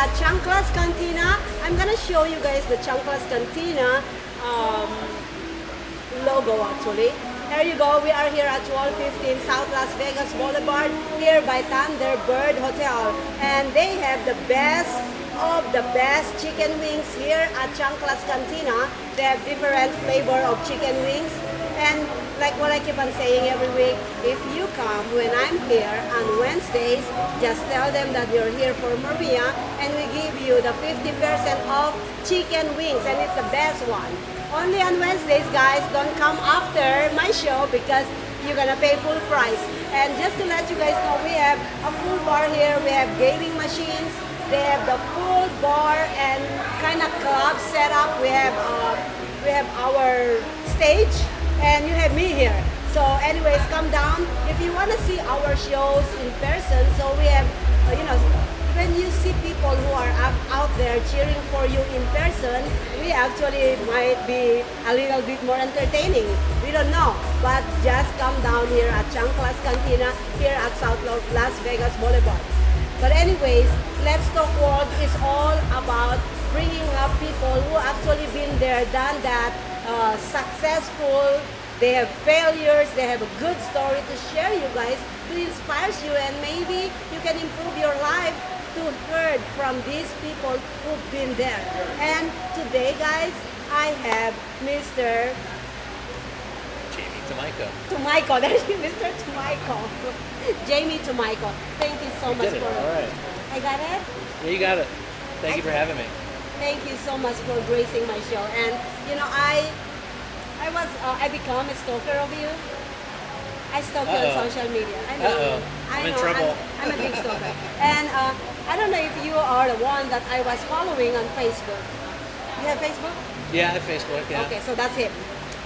at Chanclas Cantina. I'm gonna show you guys the Chanclas Cantina logo actually. Here you go, we are here at 1215 South Las Vegas Boulevard, here by Thunderbird Hotel. And they have the best of the best chicken wings here at Chanclas Cantina. They have different flavor of chicken wings. And like what I keep on saying every week, if you come when I'm here on Wednesdays, just tell them that you're here for Maria and we give you the 50% off chicken wings, and it's the best one. Only on Wednesdays, guys. Don't come after my show because you're gonna pay full price. And just to let you guys know, we have a full bar here. We have gaming machines. They have the full bar and kind of club setup. We have our stage, and you have me here. So, anyways, come down if you wanna see our shows in person. So we have, when you see people who are out there cheering for you in person, we actually might be a little bit more entertaining. We don't know, but just come down here at Chanclas Cantina here at South Las Vegas Boulevard. But anyways, Let's Talk World is all about bringing up people who actually been there, done that, successful. They have failures, they have a good story to share you guys, to inspire you, and maybe you can improve your life to heard from these people who've been there. And today, guys, I have Mr. Tomajko. There's Mr. Tomajko. Jamie Tomajko. Thank you so much for All right. I got it? Yeah, you got it. Thank you for having me. Thank you so much for gracing my show. And I become a stalker of you. I stalk you on social media. I know. I'm in trouble. I'm a big stalker. And I don't know if you are the one that I was following on Facebook. You have Facebook? Yeah, I have Facebook, yeah. Okay, so that's it.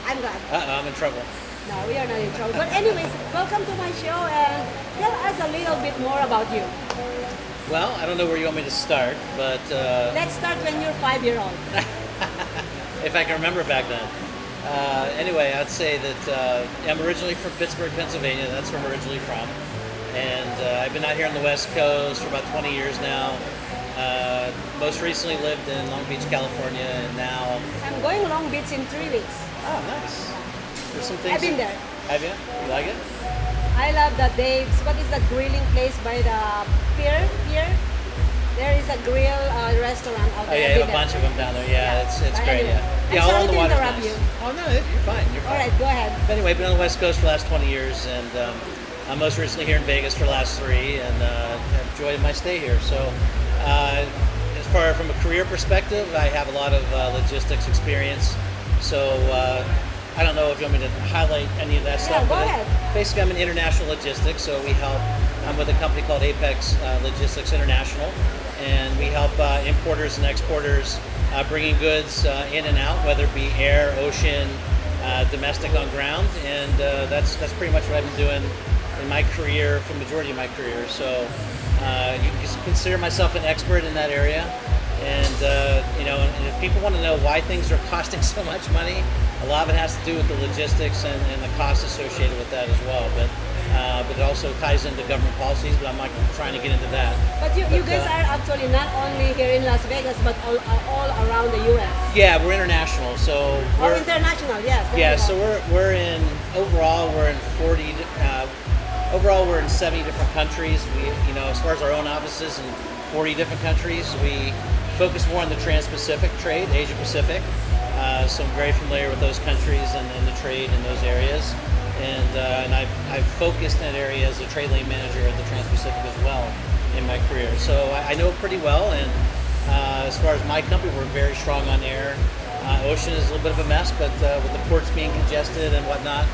I'm glad. I'm in trouble. No, we are not in trouble. But anyways, welcome to my show and tell us a little bit more about you. Well, I don't know where you want me to start, but... Let's start when you're 5-year-old. If I can remember back then. Anyway, I'd say that I'm originally from Pittsburgh, Pennsylvania. That's where I'm originally from. And I've been out here on the West Coast for about 20 years now. Most recently lived in Long Beach, California, and now... I'm going Long Beach in 3 weeks. Oh, nice. There's some things... I've been there. Have you? You like it? I love that what is that grilling place by the pier? There is a grill restaurant out there. Oh yeah, you have a bunch of them down there. Yeah, it's great. Anyway, Yeah, I'm all on the water's interrupt nice. you. Oh no, you're fine. You're fine. All right, go ahead. But anyway, been on the West Coast for the last 20 years, and I'm most recently here in Vegas for the last 3, and have enjoyed my stay here. So, as far from a career perspective, I have a lot of logistics experience. So, I don't know if you want me to highlight any of that stuff. Go ahead. Basically, I'm in international logistics, so I'm with a company called Apex Logistics International, and we help importers and exporters bringing goods in and out, whether it be air, ocean, domestic on ground, and that's pretty much what I've been doing in my career, for the majority of my career. So you can consider myself an expert in that area, and and if people want to know why things are costing so much money, a lot of it has to do with the logistics and the costs associated with that as well. But it also ties into government policies, but I'm not trying to get into that. But you guys are actually not only here in Las Vegas, but all around the U.S. Yeah, we're international. So we're international, yes. Yeah, so we're in overall we're in 40. Overall, we're in 70 different countries. We, as far as our own offices in 40 different countries, we focus more on the Trans-Pacific trade, Asia Pacific. So I'm very familiar with those countries and the trade in those areas. And I've focused in that area as a trade lane manager at the Trans-Pacific as well in my career. So I know it pretty well. And as far as my company, we're very strong on air. Ocean is a little bit of a mess, but with the ports being congested and whatnot,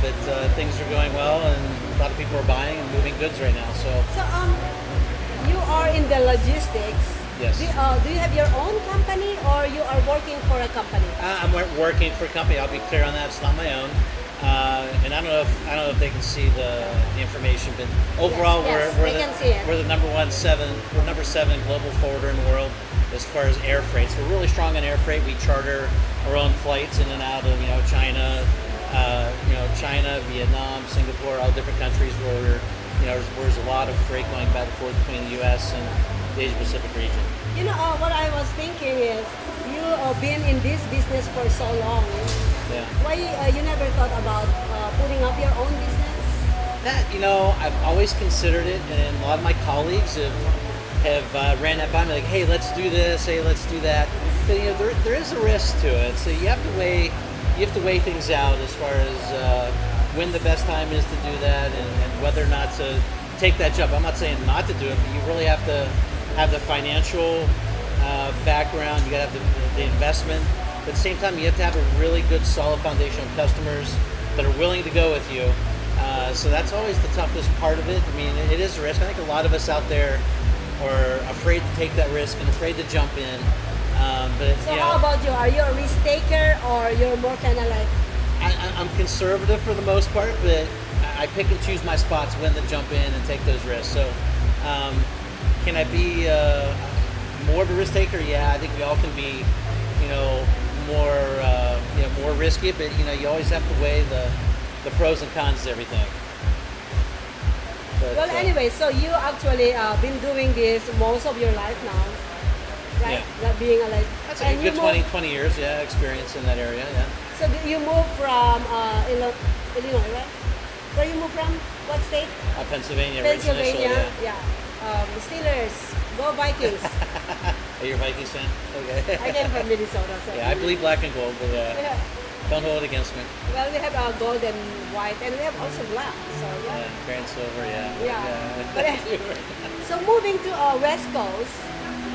but things are going well, and a lot of people are buying and moving goods right now. So you are in the logistics. Yes. Do you have your own company, or you are working for a company? I'm working for a company. I'll be clear on that. It's not my own. And I don't know if they can see the information, but overall we're the number 7 global forwarder in the world as far as air freight. So we're really strong on air freight. We charter our own flights in and out of China, Vietnam, Singapore, all different countries where there's a lot of freight going back and forth between the U.S. and the Asia Pacific region. You know, what I was thinking is, you been in this business for so long. Yeah. Why you never thought about putting up your own business? That, I've always considered it, and a lot of my colleagues have ran that by me, like, hey, let's do this, hey, let's do that. But there is a risk to it, so you have to weigh things out as far as when the best time is to do that, and whether or not to take that jump. I'm not saying not to do it, but you really have to have the financial background. You got to have the investment. But at the same time, you have to have a really good, solid foundation of customers that are willing to go with you. So that's always the toughest part of it. I mean, it is a risk. I think a lot of us out there are afraid to take that risk and afraid to jump in. But So how about you? Are you a risk taker, or you're more kind of like? I'm conservative for the most part, but I pick and choose my spots when to jump in and take those risks. So, can I be more of a risk taker? Yeah, I think we all can be, more risky. But you always have to weigh the pros and cons of everything. But, Well, anyway, so you actually been doing this most of your life now, right? Yeah. That being a like. that's a good 20 years, yeah, experience in that area, yeah. So you moved from Illinois, right? Where you moved from? What state? Pennsylvania originally, Pennsylvania. yeah. The Steelers. Go Vikings. Are you a Vikings fan? Okay. I came from Minnesota, so. Yeah, I believe black and gold, but Yeah. don't hold it against me. Well, we have gold and white, and we have also black. So yeah. Yeah, gray and silver, yeah. Yeah. But, so moving to West Coast,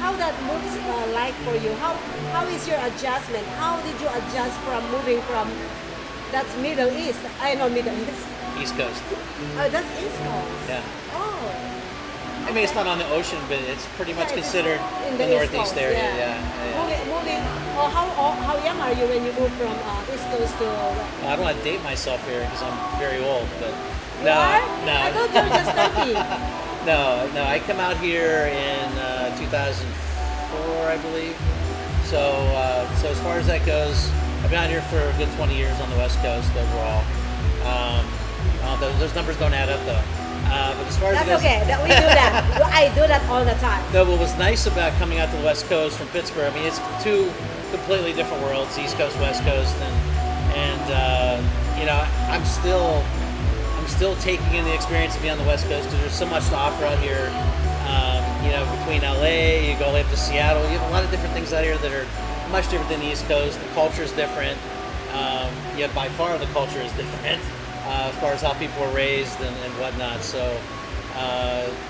how that looks like for you? How is your adjustment? How did you adjust from moving from that's Middle East? I know Middle East. East Coast. Oh, that's East Coast. Yeah. Oh. I mean, it's not on the ocean, but it's pretty much Yeah, it's considered in the the East Northeast Coast, area. yeah. Yeah. Moving. How young are you when you moved from East Coast to? Well, I don't want to date myself here because I'm very old, but You no, are? no. I thought you were just 30. No. I come out here in 2004, I believe. So as far as that goes, I've been out here for a good 20 years on the West Coast overall. Those numbers don't add up though. But as far as That's it goes, okay. We do that. I do that all the time. no, what was nice about coming out to the West Coast from Pittsburgh, I mean, it's two completely different worlds, East Coast, West Coast, and I'm still taking in the experience of being on the West Coast because there's so much to offer out here. Between LA, you go all the way up to Seattle, you have a lot of different things out here that are much different than the East Coast. The culture is different. Yet by far the culture is different as far as how people are raised and whatnot. So,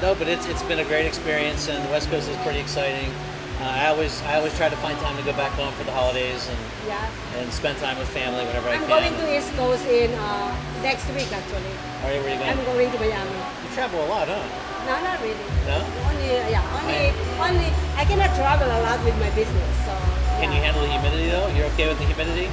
no, but it's been a great experience, and the West Coast is pretty exciting. I always try to find time to go back home for the holidays and spend time with family whenever I I'm can. going to East Coast in next week actually. Where are you going? I'm going to Miami. You travel a lot, huh? No, not really. No? Only. I cannot travel a lot with my business, so. Can you handle the humidity though? You're okay with the humidity?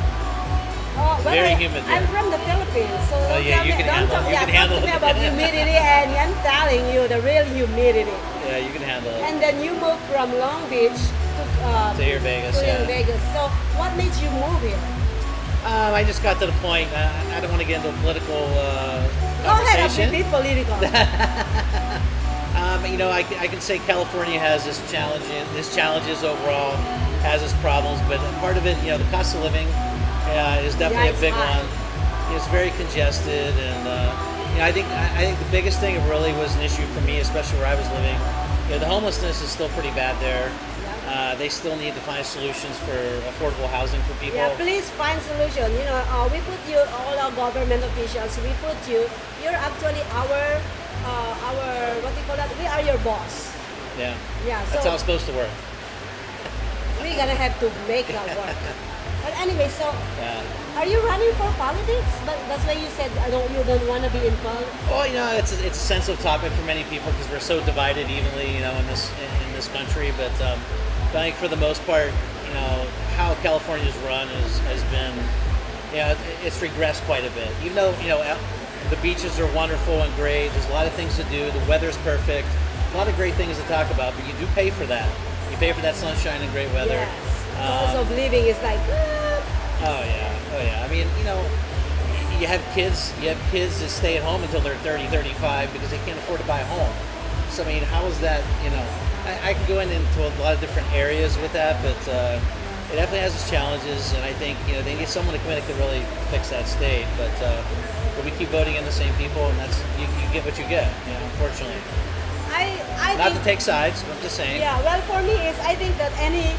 Oh, well, Very humid I'm there. from the Philippines, so Oh, yeah, you can handle it. You can handle talk to me it. about humidity, and I'm telling you the real humidity. Yeah, you can handle it. And then you moved from Long Beach To here, Vegas, to yeah. Vegas. So what made you move here? I just got to the point. I don't want to get into a political Go ahead, conversation. be political. I can say California has its challenges overall, has its problems, but part of it, the cost of living is definitely Yeah, a big it's high. one. It's very congested, and I think the biggest thing really was an issue for me, especially where I was living. The homelessness is still pretty bad there. They still need to find solutions for affordable housing for people. Yeah, please find solution. We put you, all our government officials, we put you, you're actually our what do you call that? We are your boss. Yeah. Yeah, That's so how it's supposed to work. we're gonna have to make that work. But anyway, so Yeah. are you running for politics? But that's why you said you don't want to be in politics. Well, it's a sensitive topic for many people because we're so divided evenly, in this country. But I think for the most part, how California's run has been, it's regressed quite a bit. Even though the beaches are wonderful and great, there's a lot of things to do. The weather's perfect, a lot of great things to talk about. But you do pay for that. You pay for that sunshine and great weather. Yes. Cost of living is like. Oh yeah. I mean, you have kids that stay at home until they're 30, 35 because they can't afford to buy a home. So I mean, how is that, I can go into a lot of different areas with that, but it definitely has its challenges, and I think they need someone to come in that can really fix that state. But we keep voting in the same people, and that's you get what you get. Unfortunately, I not think, to take sides, but I'm just saying. yeah. Well, for me is I think that any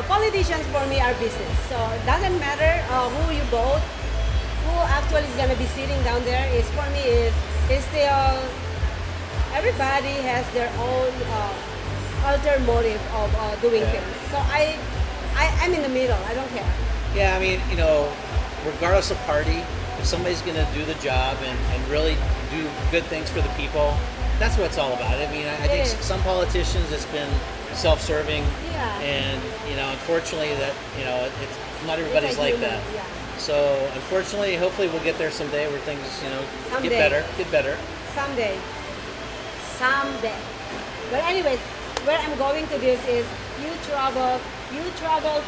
politicians for me are business. So it doesn't matter who you vote, who actually is gonna be sitting down there. Is for me is still everybody has their own alter motive of doing Yeah. things. So I'm in the middle. I don't care. Yeah, I mean, regardless of party, if somebody's going to do the job and really do good things for the people, that's what it's all about. I mean, I think is. some politicians, it's been self-serving, Yeah. and unfortunately, that it's not everybody's It's like human, that. yeah. So, unfortunately, hopefully, we'll get there someday where things Someday. get better. Someday. But anyways, where I'm going to this is you travel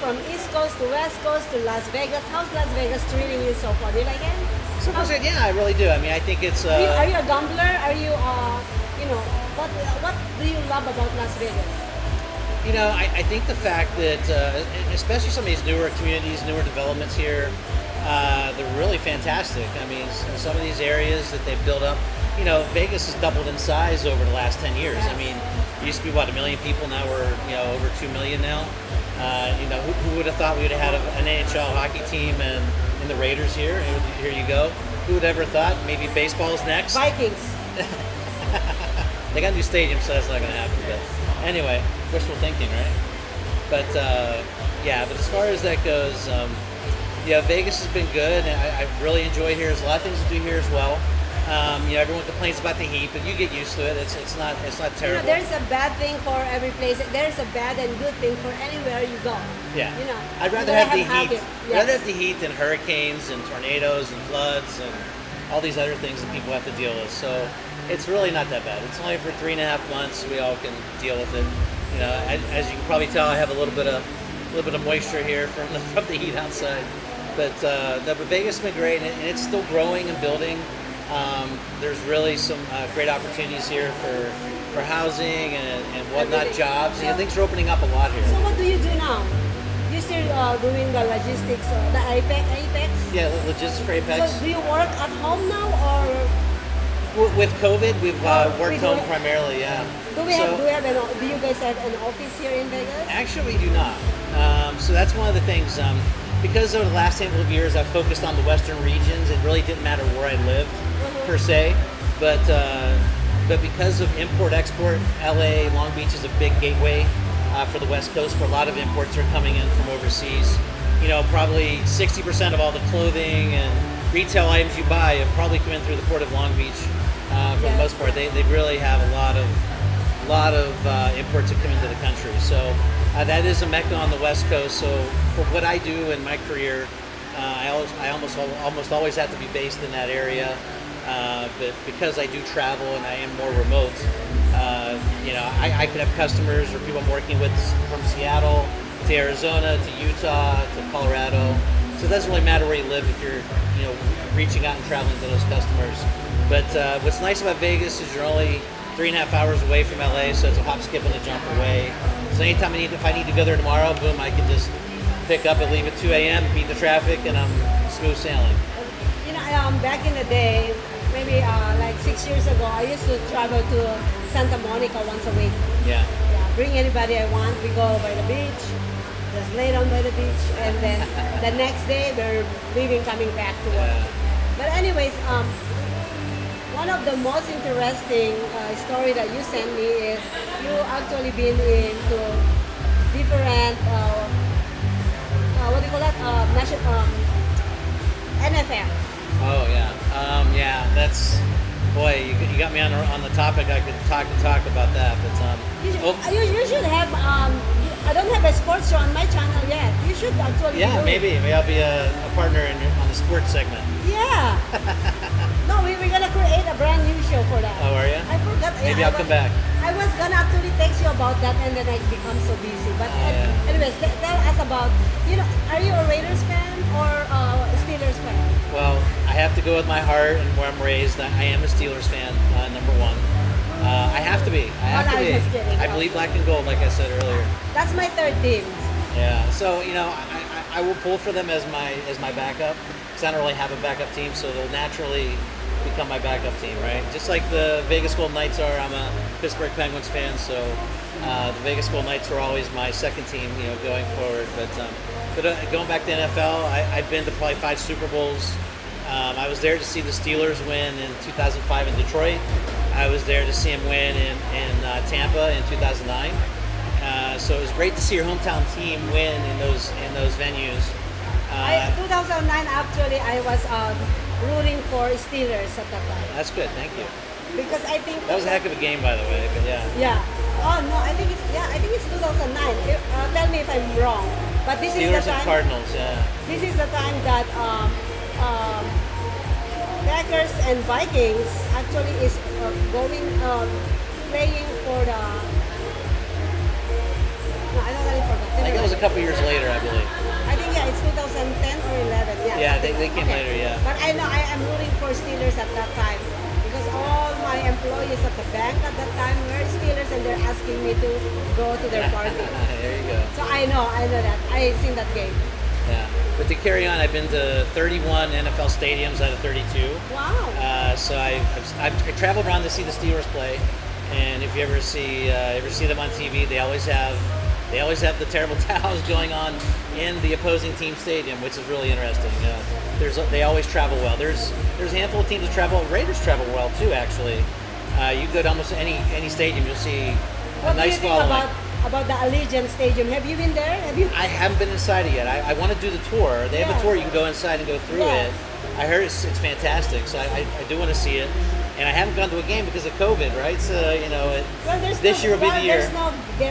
from East Coast to West Coast to Las Vegas. How's Las Vegas treating you so far? Do you like it? So, yeah, I really do. I mean, I think it's. Are you a gambler? Are you what do you love about Las Vegas? I think the fact that, especially some of these newer communities, newer developments here, they're really fantastic. I mean, some of these areas that they've built up, Vegas has doubled in size over the last 10 years. Yes. I mean, it used to be, 1 million people, now we're, over 2 million now. Who would have thought we would have had an NHL hockey team and the Raiders here? Here you go. Who would ever thought maybe baseball's next? Vikings. They got a new stadium, so that's not going to happen. But anyway, wishful thinking, right? But but as far as that goes, Vegas has been good, and I really enjoy here. There's a lot of things to do here as well. Everyone complains about the heat, but you get used to it. It's not terrible. There's a bad thing for every place. There's a bad and good thing for anywhere you go. Yeah. you I'd rather gotta have the heat. it. I'd rather have the heat than hurricanes and tornadoes and floods and all these other things that people have to deal with. So it's really not that bad. It's only for 3.5 months. We all can deal with it. As you can probably tell, I have a little bit of moisture here from the heat outside. But Vegas has been great, and it's still growing and building. There's really some great opportunities here for housing and whatnot, Everything. jobs. So- things are opening up a lot here. So what do you do now? You still doing the logistics, the Apex? Yeah, logistics for Apex. So do you work at home now, or With COVID, we've we worked do home it- primarily, yeah. do you guys have an office here in Vegas? Actually, we do not. So that's one of the things. Because over the last handful of years, I've focused on the western regions. It really didn't matter where I lived, per se. But because of import-export, LA, Long Beach is a big gateway for the West Coast. For a lot of imports are coming in from overseas. Probably 60% of all the clothing and retail items you buy have probably come in through the port of Long Beach. For the most part, they really have a lot of imports that come into the country. So that is a mecca on the West Coast. So for what I do in my career, I almost always have to be based in that area. But because I do travel and I am more remote, I could have customers or people I'm working with from Seattle to Arizona to Utah to Colorado. So it doesn't really matter where you live if you're reaching out and traveling to those customers. But what's nice about Vegas is you're only 3.5 hours away from LA, so it's a hop, skip, and a jump away. So anytime if I need to go there tomorrow, boom, I can just pick up and leave at 2 a.m., beat the traffic, and I'm smooth sailing. Back in the day, maybe like 6 years ago, I used to travel to Santa Monica once a week. Yeah. Bring anybody I want. We go by the beach, just lay down by the beach, and then the next day we're leaving, coming back to work. Yeah. But anyways, one of the most interesting story that you sent me is you actually been into different what do you call that? NFL. Oh yeah. That's boy. You got me on the topic. I could talk about that. But You should have. I don't have a sports show on my channel yet. You should actually Yeah, do maybe I'll be a partner on the sports segment. it. Yeah. No, we're gonna create a brand new show for that. Oh, are you? I forgot. Maybe I'll come back. I was gonna actually text you about that, and then I become so busy. But Yeah. anyways, tell us about. Are you a Raiders fan or a Steelers fan? Well, I have to go with my heart and where I'm raised. I am a Steelers fan, number one. I have to be. I have Oh, to no, be. just kidding. I believe black and gold, like I said earlier. That's my third team. Yeah. So I will pull for them as my backup because I don't really have a backup team, so they'll naturally become my backup team, right? Just like the Vegas Golden Knights are. I'm a Pittsburgh Penguins fan, so the Vegas Golden Knights are always my second team, going forward. But going back to NFL, I've been to probably 5 Super Bowls. I was there to see the Steelers win in 2005 in Detroit. I was there to see them win in Tampa in 2009. So it was great to see your hometown team win in those venues. 2009 actually, I was rooting for Steelers at that time That's good, thank you. because I think That was a heck of a game, by the way. But yeah. Yeah. Oh no, I think it's 2009. Tell me if I'm wrong. But this is Steelers the and time. Cardinals, yeah. This is the time that Packers and Vikings actually is playing for the. No, I don't really forgot. I think it was a couple years later, I believe. I think it's 2010 or 11. Yeah. Yeah, they came later, yeah. But I know I am rooting for Steelers at that time because all my employees at the bank at that time were Steelers and they're asking me to go to their party. There you go. So I know that. I seen that game. Yeah. But to carry on, I've been to 31 NFL stadiums out of 32. Wow. So I've traveled around to see the Steelers play, and if you ever see them on TV, they always have the terrible towels going on in the opposing team stadium, which is really interesting. They always travel well. There's a handful of teams that travel. Raiders travel well too, actually. You go to almost any stadium, you'll see What a nice do you following. think about the Allegiant Stadium? Have you been there? Have you? I haven't been inside it yet. I want to do the tour. They have Yes. a tour. You can go inside and go through Yes. it. I heard it's fantastic, so I do want to see it. And I haven't gone to a game because of COVID, right? So this year will be the year.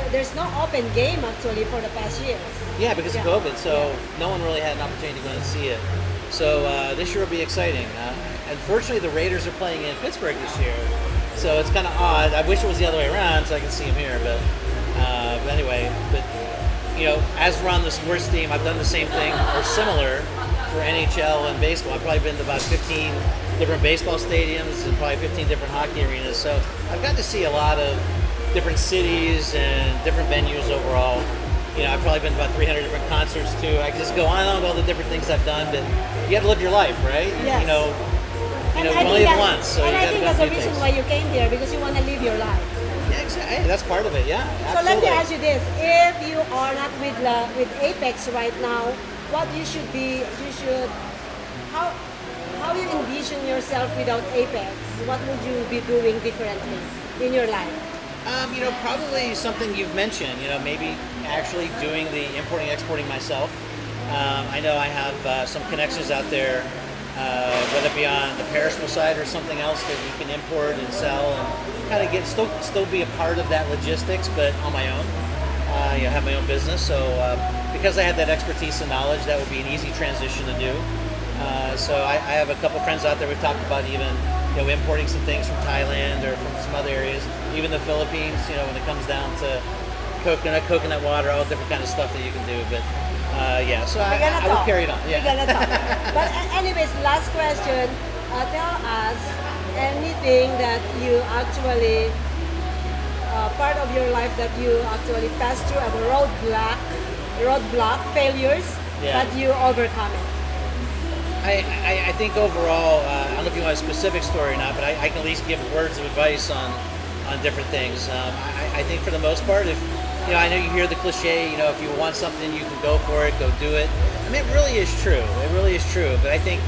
There's no open game actually for the past year. Yeah, because of Yeah. COVID, so no one really had an opportunity to go and see it. So this year will be exciting. Unfortunately, the Raiders are playing in Pittsburgh this year, so it's kind of odd. I wish it was the other way around so I can see them here, but anyway. But as we're on the sports team, I've done the same thing or similar for NHL and baseball. I've probably been to about 15 different baseball stadiums and probably 15 different hockey arenas. So I've got to see a lot of different cities and different venues overall. I've probably been to about 300 different concerts too. I can just go on and on with all the different things I've done, but you have to live your life, right? Yes. You And I only think live once, so and you I got to think go that's do the reason things. why you came here because you want to live your life. Yeah, exactly. Hey, that's part of it. Yeah, So let me absolutely. ask you this: if you are not with Apex right now, what you should how you envision yourself without Apex? What would you be doing differently in your life? Probably something you've mentioned. Maybe actually doing the importing, exporting myself. I know I have some connections out there, whether it be on the perishable side or something else that you can import and sell, and kind of still be a part of that logistics, but on my own. Have my own business, so because I have that expertise and knowledge, that would be an easy transition to do. So I have a couple friends out there. We've talked about even importing some things from Thailand or from some other areas, even the Philippines. When it comes down to coconut water, all different kind of stuff that you can do. But so I will carry it on. Yeah. We're gonna talk. But anyways, last question. Tell us anything that you actually part of your life that you actually passed through a roadblock failures, Yeah. but you overcome it. I think overall, I don't know if you want a specific story or not, but I can at least give words of advice on different things. I think for the most part, if I know you hear the cliche, if you want something, you can go for it, go do it. I mean, it really is true. It really is true. But I think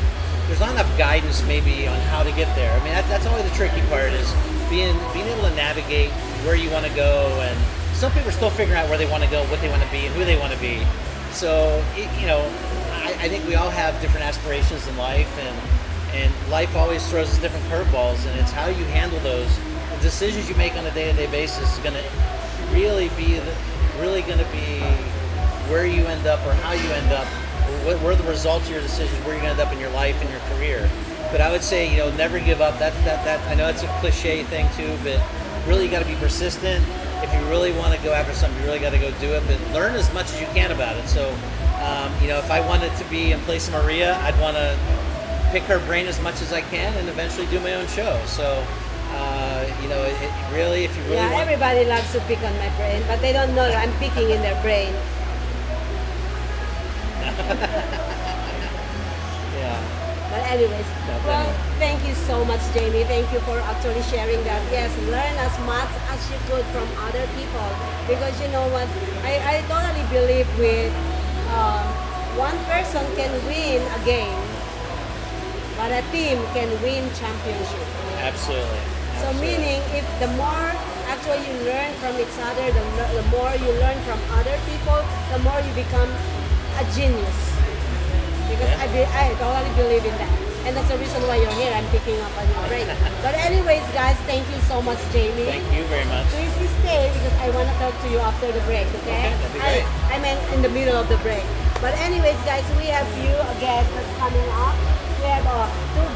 there's not enough guidance maybe on how to get there. I mean, that's always the tricky part is being able to navigate where you want to go. And some people are still figuring out where they want to go, what they want to be, and who they want to be. So, I think we all have different aspirations in life, and life always throws us different curveballs, and it's how you handle those. The decisions you make on a day-to-day basis is going to really be really going to be where you end up or how you end up, or what are the results of your decisions, where you're going to end up in your life and your career. But I would say, never give up. That I know it's a cliche thing too, but really you got to be persistent. If you really want to go after something, you really got to go do it, but learn as much as you can about it. So, if I wanted to be in place of Maria, I'd want to pick her brain as much as I can and eventually do my own show. So, really, if you really want... everybody loves to pick on my brain, but they don't know that I'm picking in their brain. Yeah. But anyways, well, thank you so much, Jamie. Thank you for actually sharing that. Yes, learn as much as you could from other people. Because you know what, I totally believe with one person can win a game, but a team can win championship. Absolutely. So meaning, if the more actually you learn from each other, the more you learn from other people, the more you become a genius. Because I totally believe in that. And that's the reason why you're here. I'm picking up on your brain. But anyways, guys, thank you so much, Jamie. Thank you very much. Please stay because I want to talk to you after the break, okay? That'd be great. I meant in the middle of the break. But anyways, guys, we have few guests that's coming up. We have 2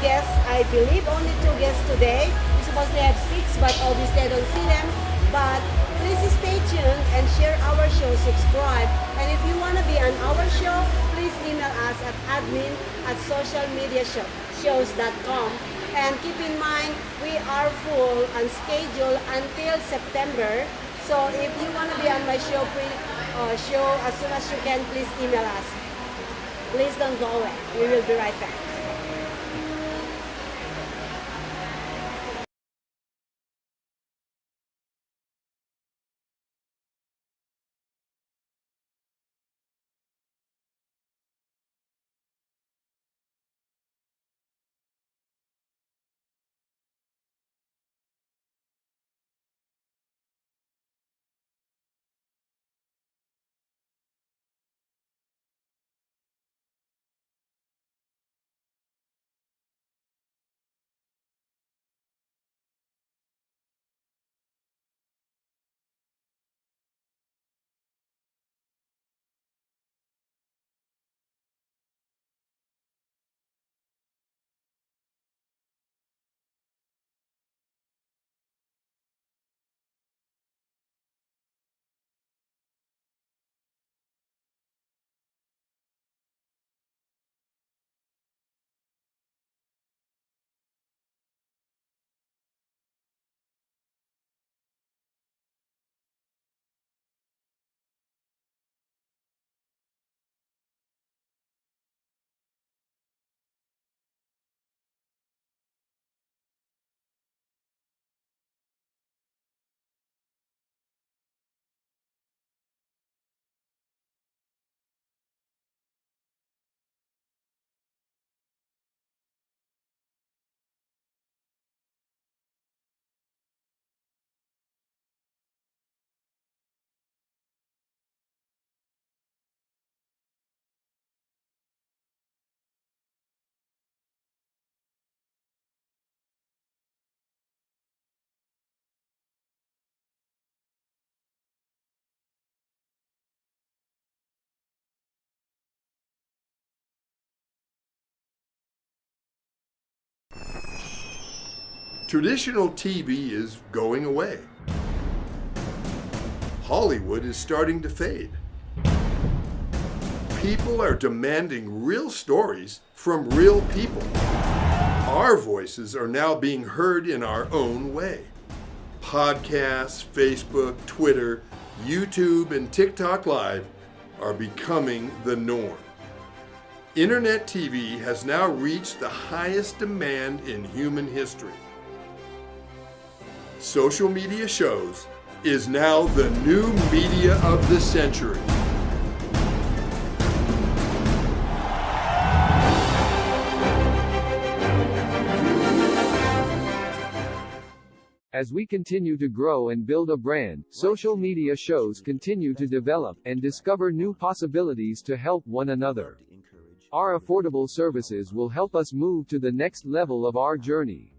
guests, I believe only 2 guests today. We're supposed to have 6, but obviously I don't see them. But please stay tuned and share our show, subscribe. And if you want to be on our show, please email us at admin@socialmediashows.com. And keep in mind, we are full on schedule until September. So if you want to be on my show, show as soon as you can, please email us. Please don't go away. We will be right back. Traditional TV is going away. Hollywood is starting to fade. People are demanding real stories from real people. Our voices are now being heard in our own way. Podcasts, Facebook, Twitter, YouTube, and TikTok Live are becoming the norm. Internet TV has now reached the highest demand in human history. Social media shows is now the new media of the century. As we continue to grow and build a brand, social media shows continue to develop and discover new possibilities to help one another. Our affordable services will help us move to the next level of our journey.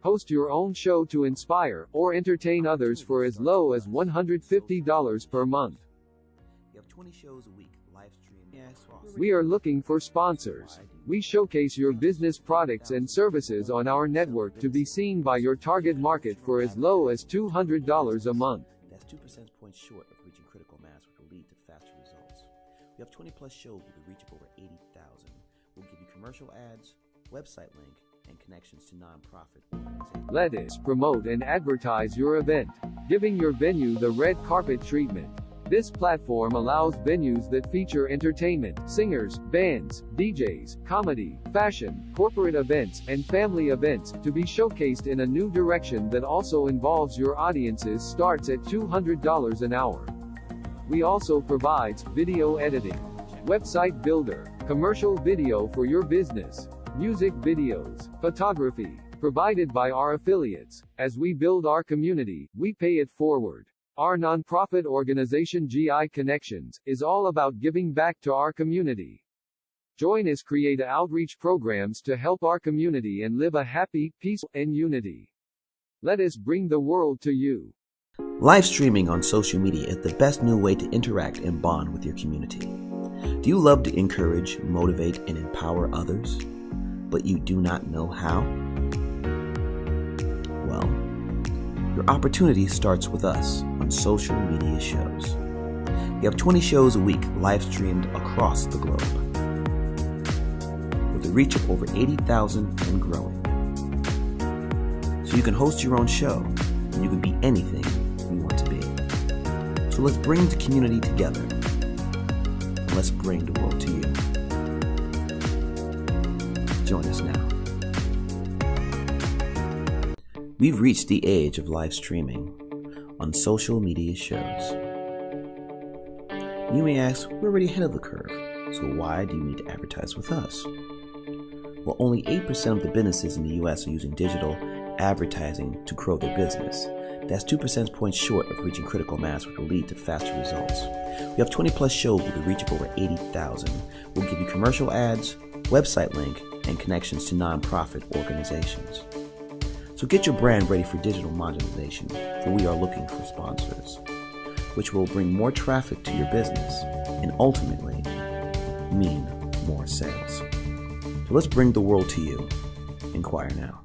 Host your own show to inspire or entertain others for as low as $150 per month. 20 shows a week, live streamed. We are looking for sponsors. We showcase your business products and services on our network to be seen by your target market for as low as $200 a month. That's 2 percentage points short of reaching critical mass, which will lead to faster results. We have 20 plus shows with a reach of over 80,000. We'll give you commercial ads, website link, and connections to nonprofit organizations. Let us promote and advertise your event, giving your venue the red carpet treatment. This platform allows venues that feature entertainment, singers, bands, DJs, comedy, fashion, corporate events, and family events to be showcased in a new direction that also involves your audiences starts at $200 an hour. We also provides video editing, website builder, commercial video for your business, music videos, photography, provided by our affiliates. As we build our community, we pay it forward. Our nonprofit organization GI Connections is all about giving back to our community. Join us create outreach programs to help our community and live a happy, peaceful, and unity. Let us bring the world to you. Live streaming on social media is the best new way to interact and bond with your community. Do you love to encourage, motivate, and empower others, but you do not know how? Well, your opportunity starts with us on social media shows. We have 20 shows a week live streamed across the globe, with a reach of over 80,000 and growing. So you can host your own show, and you can be anything you want to be. So let's bring the community together, and let's bring the world to you. Join us now. We've reached the age of live streaming on social media shows. You may ask, we're already ahead of the curve, so why do you need to advertise with us? Well, only 8% of the businesses in the US are using digital advertising to grow their business. That's 2 percentage points short of reaching critical mass, which will lead to faster results. We have 20 plus shows with a reach of over 80,000. We'll give you commercial ads, website link, and connections to nonprofit organizations. So get your brand ready for digital monetization, for we are looking for sponsors, which will bring more traffic to your business and ultimately mean more sales. So let's bring the world to you. Inquire now.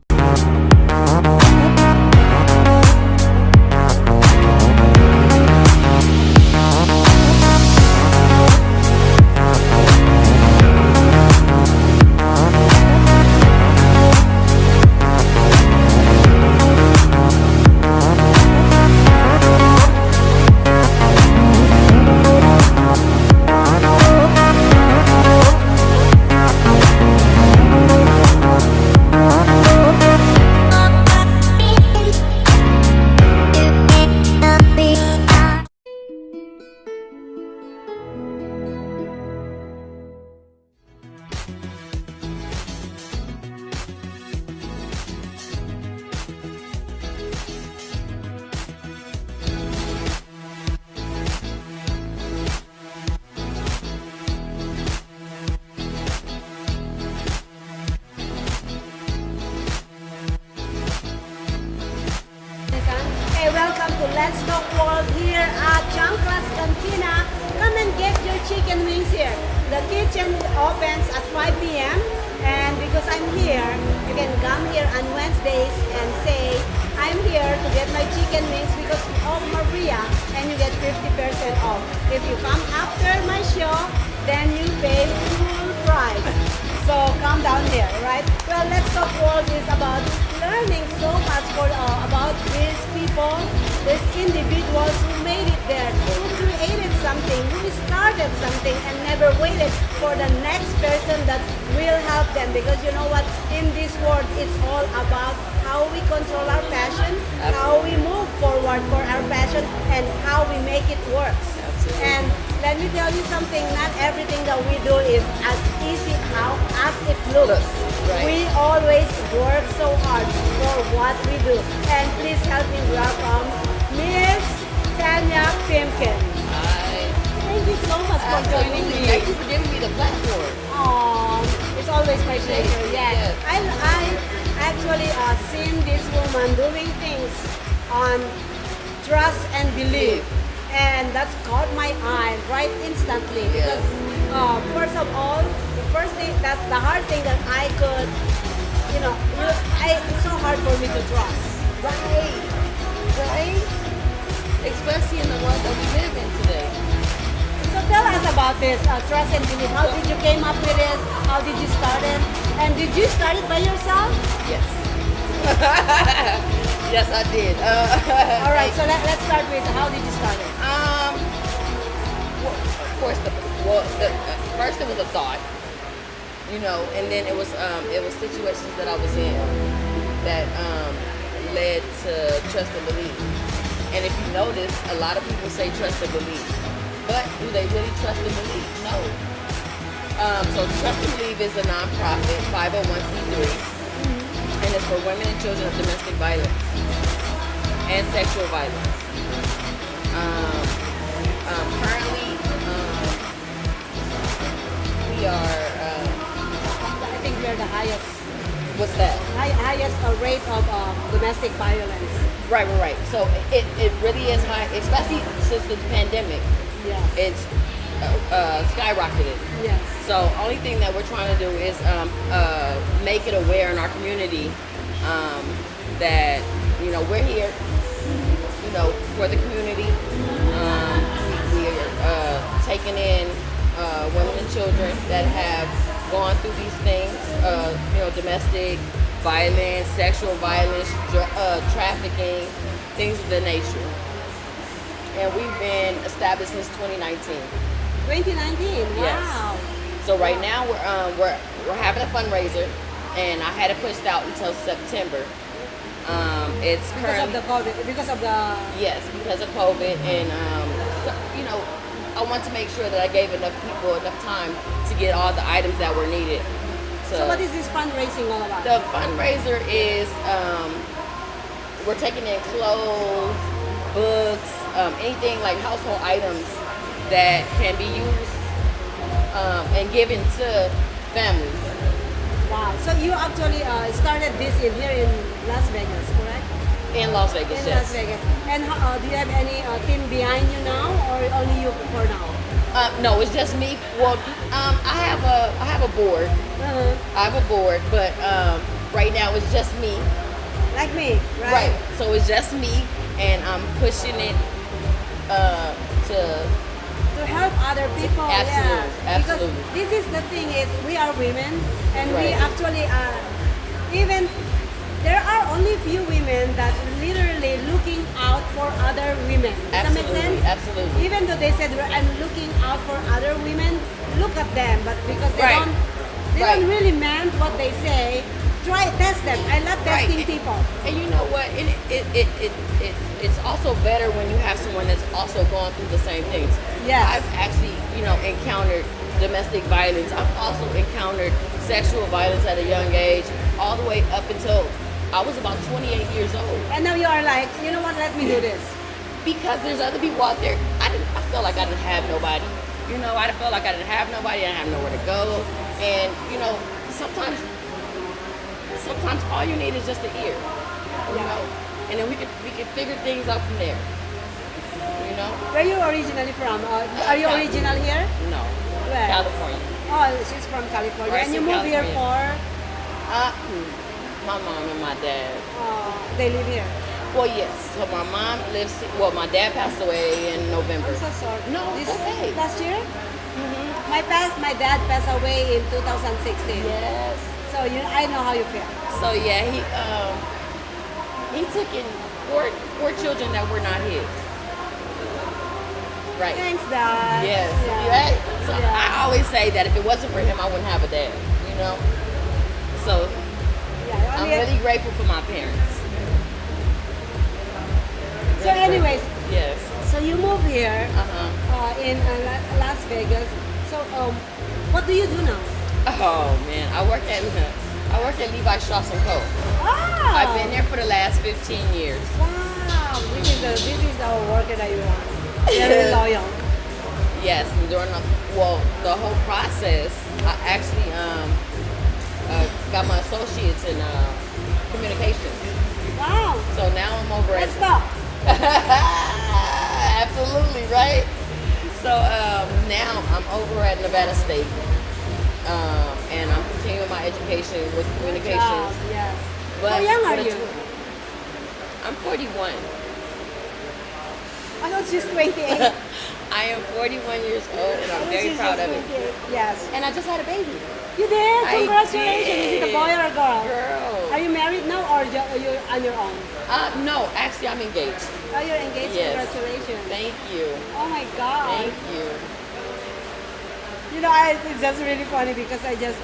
Welcome to Let's Talk World here at Chanclas Cantina. Come and get your chicken wings here. The kitchen opens at 5 p.m. and because I'm here, you can come here on Wednesdays and say, I'm here to get my chicken wings because of Maria, and you get 50% off. If you come after my show, then you pay full price. So come down here, right? Well, Let's Talk World is about learning so much about these people, these individuals who made it there, who created something, who started something and never waited for the next person that will help them. Because you know what? In this world, it's all about how we control our passion, how we move forward for our passion, and how we make it work. And let me tell you something, not everything that we do is as easy as it looks. Right. We always work so hard for what we do. And please help me welcome Miss Tanya Pimkin. Hi. Thank you so much for joining me. Thank you for giving me the platform. It's always my pleasure. Yeah. Yes. I actually seen this woman doing things on trust and belief. and that's caught my eye right instantly because first of all, the first thing that's the hard thing that I could, it's so hard for me to trust. Right? Especially in the world that we live in today. So tell us about this trust and belief. How did you came up with it? How did you start it? And did you start it by yourself? Yes. Yes, I did. All right, so let's start with how did you start it? Well, of course, first it was a thought, and then it was situations that I was in that led to trust and believe. And if you notice, a lot of people say trust and believe, but do they really trust and believe? No. So Trust and Believe is a nonprofit, 501c3, and it's for women and children of domestic violence and sexual violence. Currently, we are. I think we're the highest. What's that? Highest rate of domestic violence. Right. So it really is high, especially since the pandemic. Yes. It's skyrocketed. Yes. So only thing that we're trying to do is make it aware in our community that we're here, for the community. We are taking in women and children that have gone through these things, domestic violence, sexual violence, trafficking, things of the nature. And we've been established since 2019. 2019. Wow. Yes. So right now we're having a fundraiser, and I had it pushed out until September. It's Because of the COVID. Because of the. Yes, because of COVID, and I want to make sure that I gave enough people enough time to get all the items that were needed. So what is this fundraising all about? The fundraiser is we're taking in clothes, books, anything like household items that can be used and given to families. Wow. So you actually started this here in Las Vegas, correct? In Las Vegas, In yes. Las Vegas. And do you have any team behind you now, or only you for now? No, it's just me. Well, I have a board. I have a board, but right now it's just me. Like me, right? Right. So it's just me, and I'm pushing it To help other people. Absolutely, Yeah. absolutely. Because this is the thing is we are women, and we Right. actually even there are only few women that literally looking out for other women. Does that make Absolutely, sense? absolutely. Even though they said I'm looking out for other women, look at them, but because they Right. don't Right. really meant what they say. Try test them. I love Right. testing people. And you know what? It's also better when you have someone that's also gone through the same things. Yes. I've actually, encountered domestic violence. I've also encountered sexual violence at a young age, all the way up until I was about 28 years old. And now you are like, you know what? Let me do this. Because there's other people out there. I felt like I didn't have nobody. I felt like I didn't have nobody. I didn't have nowhere to go. And sometimes all you need is just an ear. And then we could figure things out from there. Where are you originally from? Are you original here? No. Where? California. Oh, she's from California. Right, And you in moved here California. for? My mom and my dad. They live here. Well, yes. So my mom lives. Well, my dad passed away in November. I'm so sorry. No, it's okay. Last year? Mm-hmm. My dad passed away in 2016. Yes. So I know how you feel. So yeah, he took in four children that were not his. Right. Thanks, Dad. Yes. Yeah. Right. So Yeah. I always say that if it wasn't for him, I wouldn't have a dad. So Yeah, I'm only- really grateful for my parents. So anyways, Yes. so you move here Uh-huh. in Las Vegas. So what do you do now? Oh man, I work at Levi Strauss & Co. Wow. I've been there for the last 15 years. Wow. This is the worker that you want. Very loyal. Yes, and during the whole process, I actually got my associates in communications. Wow. So now I'm over Let's at stop. Absolutely now I'm over at Nevada State, and I'm continuing my education with communications. Yes. But How young are but you? I'm 41. I thought she's 28. I am 41 years old, and I'm very proud of it. Yes. And I just had a baby. You did? I Congratulations. Is it a did. boy or a girl? Girl. Are you married now or you're on your own? No, actually, I'm engaged. Oh, you're engaged? Yes. Congratulations. Thank you. Oh my God. Thank you. You know, it's just really funny because I just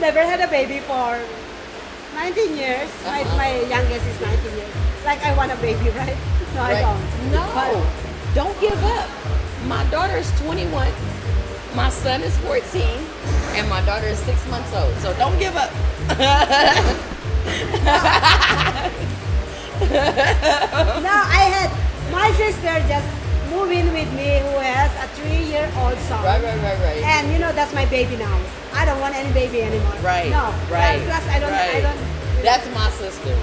never had a baby for 19 years. My youngest is 19 years. Like I want a baby, right? No, I Right. don't. No, But don't give up. My daughter is 21. My son is 14, and my daughter is 6 months old. So don't give up. no, I had my sister just move in with me who has a 3-year-old son. Right. And you know that's my baby now. I don't want any baby anymore. Right. No. Right. Plus I don't. That's my sister.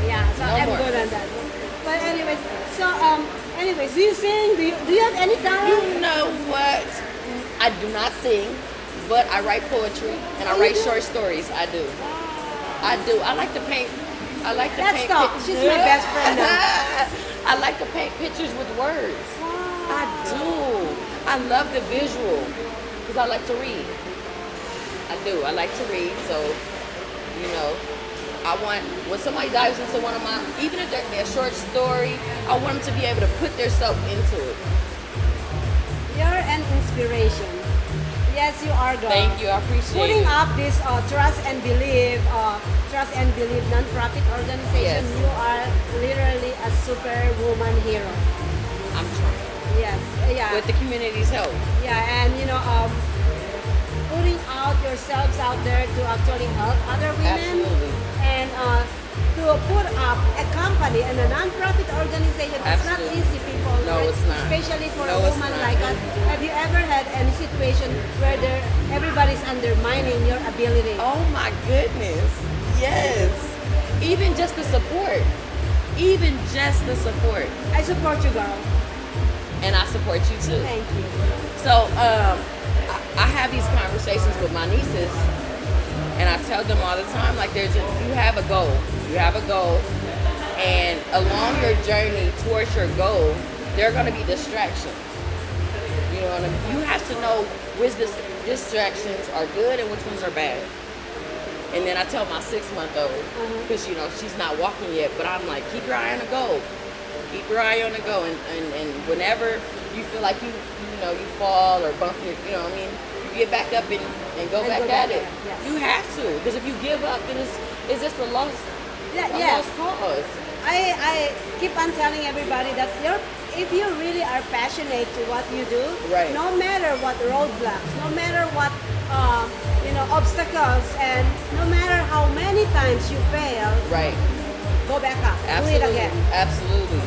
Yeah. So No I'm more. good on that. But anyways, anyways, do you sing? Do you have any talent? You know what? I do not sing, but I write poetry and I Oh, you write do? short stories. I do. I do. I like to paint. I like to Let's paint. talk. She's my best friend now. I like to paint pictures with words. I do. I love the visual because I like to read. I do. I like to read. So, you know, I want when somebody dives into one of my, even if they're a short story, I want them to be able to put themselves into it. You're an inspiration. Yes, you are, girl. Thank you. I appreciate Putting it. up this Trust and Believe nonprofit organization, Yes. you are literally a superwoman hero. I'm trying. Yes, yeah, With the community's help. yeah, and you know, putting out yourselves out there to actually help other women, Absolutely. and to put up a company and a nonprofit organization. It's not Absolutely. easy, people. No, right? it's not. Especially for No, a it's woman not. like us. Have you ever had any situation where everybody's undermining your ability? Oh my goodness. Yes. Even just the support. Even just the support. I support you, girl. And I support you too. Thank you. So I have these conversations with my nieces, and I tell them all the time, like, you have a goal. You have a goal, and along your journey towards your goal, there are going to be distractions. You know what I mean? You have to know which distractions are good and which ones are bad. And then I tell my 6-month-old, because you know she's not walking yet, but I'm like, keep your eye on the goal. Keep your eye on the goal, and whenever you feel like you fall or bump your, you know what I mean, you get back up and go back at it. Yes. You have to, because if you give up, then it's just a lost cause. I keep on telling everybody that if you really are passionate to what you do, Right. no matter what roadblocks, no matter what obstacles, and no matter how many times you fail, Right. go back up, Absolutely. do it again. Absolutely.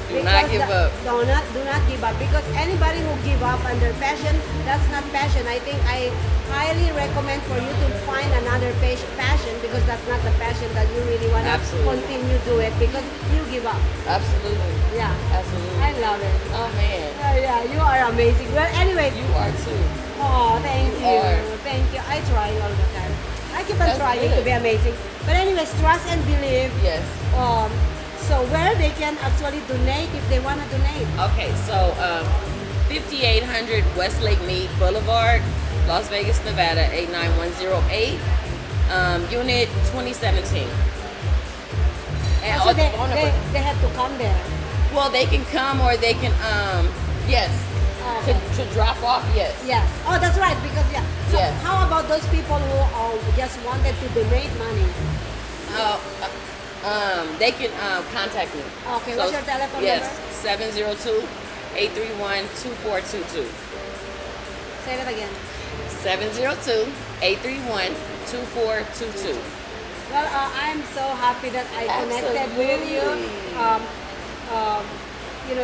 Do not give up. Do not give up, because anybody who give up on their passion, that's not passion. I think I highly recommend for you to find another passion, because that's not the passion that you really want to Absolutely. continue to it, because you give up. Absolutely. Yeah. Absolutely. I love it. Oh man. Yeah, you are amazing. Well, anyways, You are too. oh, thank You you. are. Thank you. I try all the time. I keep on That's trying to good. be amazing. But anyways, Trust and Believe. Yes. So where they can actually donate if they want to donate. Okay, so 5800 Westlake Mead Boulevard, Las Vegas, Nevada, 89108, Unit 2017. And Also, the phone number. they have to come there. Well, they can come or they can, yes, Okay. to drop off, yes. Yes. Oh, that's right. Because So Yes. how about those people who just wanted to donate money? They can contact me. Okay. What's your telephone yes, number? 702-831-2422. Say that again. 702-831-2422. Well, I'm so happy that I connected with you. Absolutely.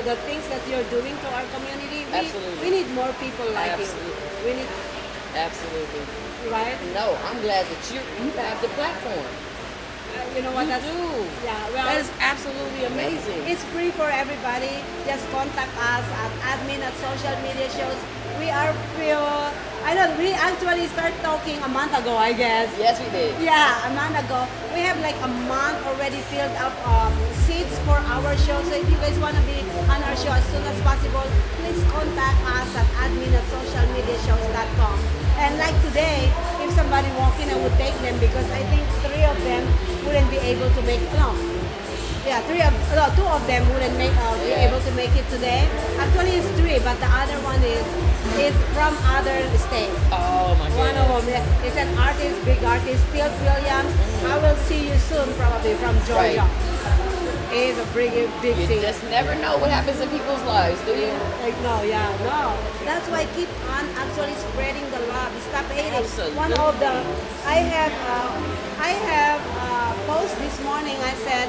The things that you're doing to our community. Absolutely. We need more people like Absolutely. you. We need, Absolutely. right? No, I'm glad that you have the platform. You know what? You That's, do. yeah, well, That is absolutely amazing. it's free for everybody. Just contact us at admin at social media shows. We are free. We actually start talking a month ago, I guess. Yes, we did. Yeah, a month ago. We have like a month already filled up seats for our show. So if you guys want to be on our show as soon as possible, please contact us at admin at socialmediashows.com. And like today, if somebody walk in, I would take them because I think 3 of them wouldn't be able to make two of them wouldn't be able to make it today. Actually, it's 3, but the other one is from other state. Oh my One goodness. of them is an artist, big artist, Stilt Williams. I will see you soon, probably from Georgia. He's a big You singer. just never know what happens in people's lives, do you? Like no. That's why keep on actually spreading the love. Stop hating. Absolutely. One of the I have post this morning. I said,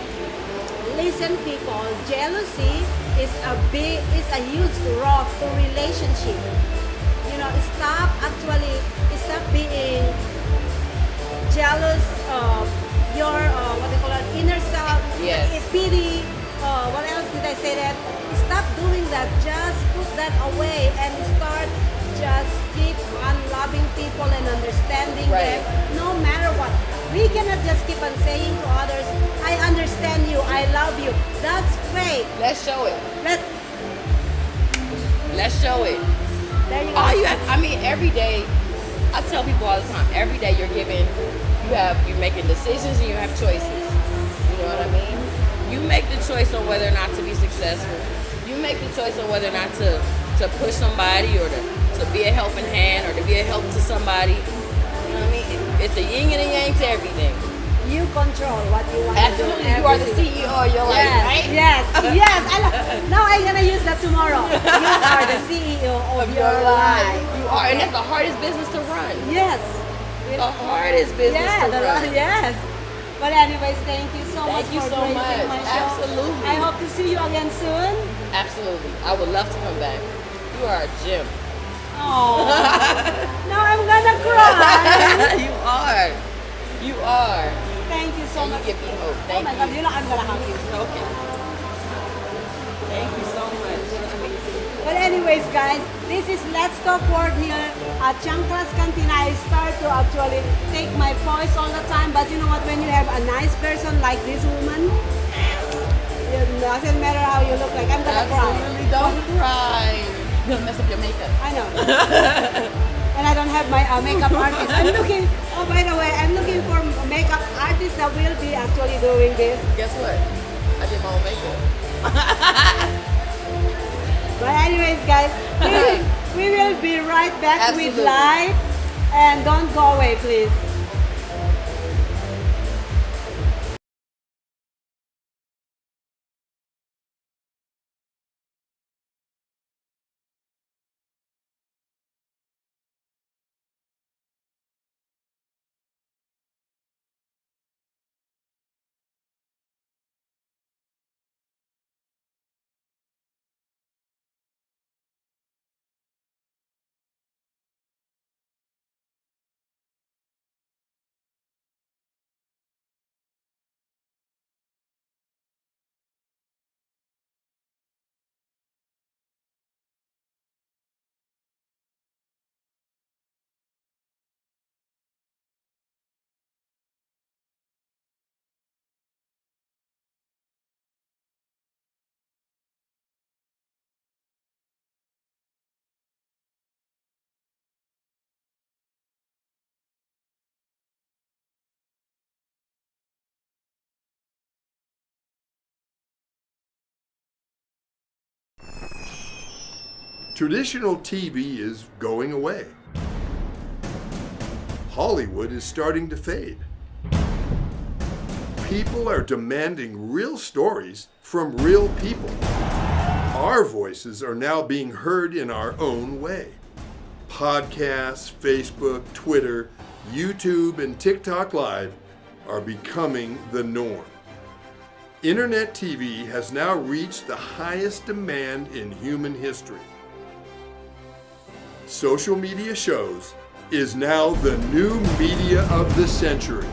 listen, people. Jealousy is a huge rock to relationship. You know, stop being jealous of your what they call it, inner self. Yes. Pity. What else did I say that? Stop doing that. Just put that away and start just keep on loving people and understanding Right. them no matter what. We cannot just keep on saying to others, I understand you, I love you. That's fake. Let's show it. Let- Let's show it. there you go. All you have, I mean, every day, I tell people all the time, every day you're making decisions and you have choices. You know what I mean? You make the choice on whether or not to be successful. You make the choice on whether or not to push somebody or to be a helping hand or to be a help to somebody. You know what I mean? It's a yin and a yang to everything. You control what you want Absolutely. to do. You are the everything. CEO of your life, Yes, right? yes. Now I'm gonna use that tomorrow. You are the CEO of your life. You are, and that's the hardest business to run. Yes. The hardest business to run. Yes. But anyways, thank you so much Thank you for so gracing much. my show. Absolutely. I hope to see you again soon. Absolutely. I would love to come back. You are a gem. Oh. Now I'm gonna cry. You are. You are. Thank you so And much. you give me hope. Oh Thank my you. God, you know I'm gonna hug you. Okay. Thank you so much. But anyways, guys, this is Let's Talk World here at Chanclas Cantina. I start to actually take my voice all the time, but you know what? When you have a nice person like this woman, it doesn't matter how you look like. I'm gonna cry. Absolutely. Don't cry. You'll mess up your makeup. I know. And I don't have my makeup artist. I'm looking. Oh, by the way, I'm looking for a makeup artist that will be actually doing this. Guess what? I did my own makeup. But anyways, guys, we will be right back with Absolutely. Light. And don't go away, please. Traditional TV is going away. Hollywood is starting to fade. People are demanding real stories from real people. Our voices are now being heard in our own way. Podcasts, Facebook, Twitter, YouTube, and TikTok Live are becoming the norm. Internet TV has now reached the highest demand in human history. Social media shows is now the new media of the century.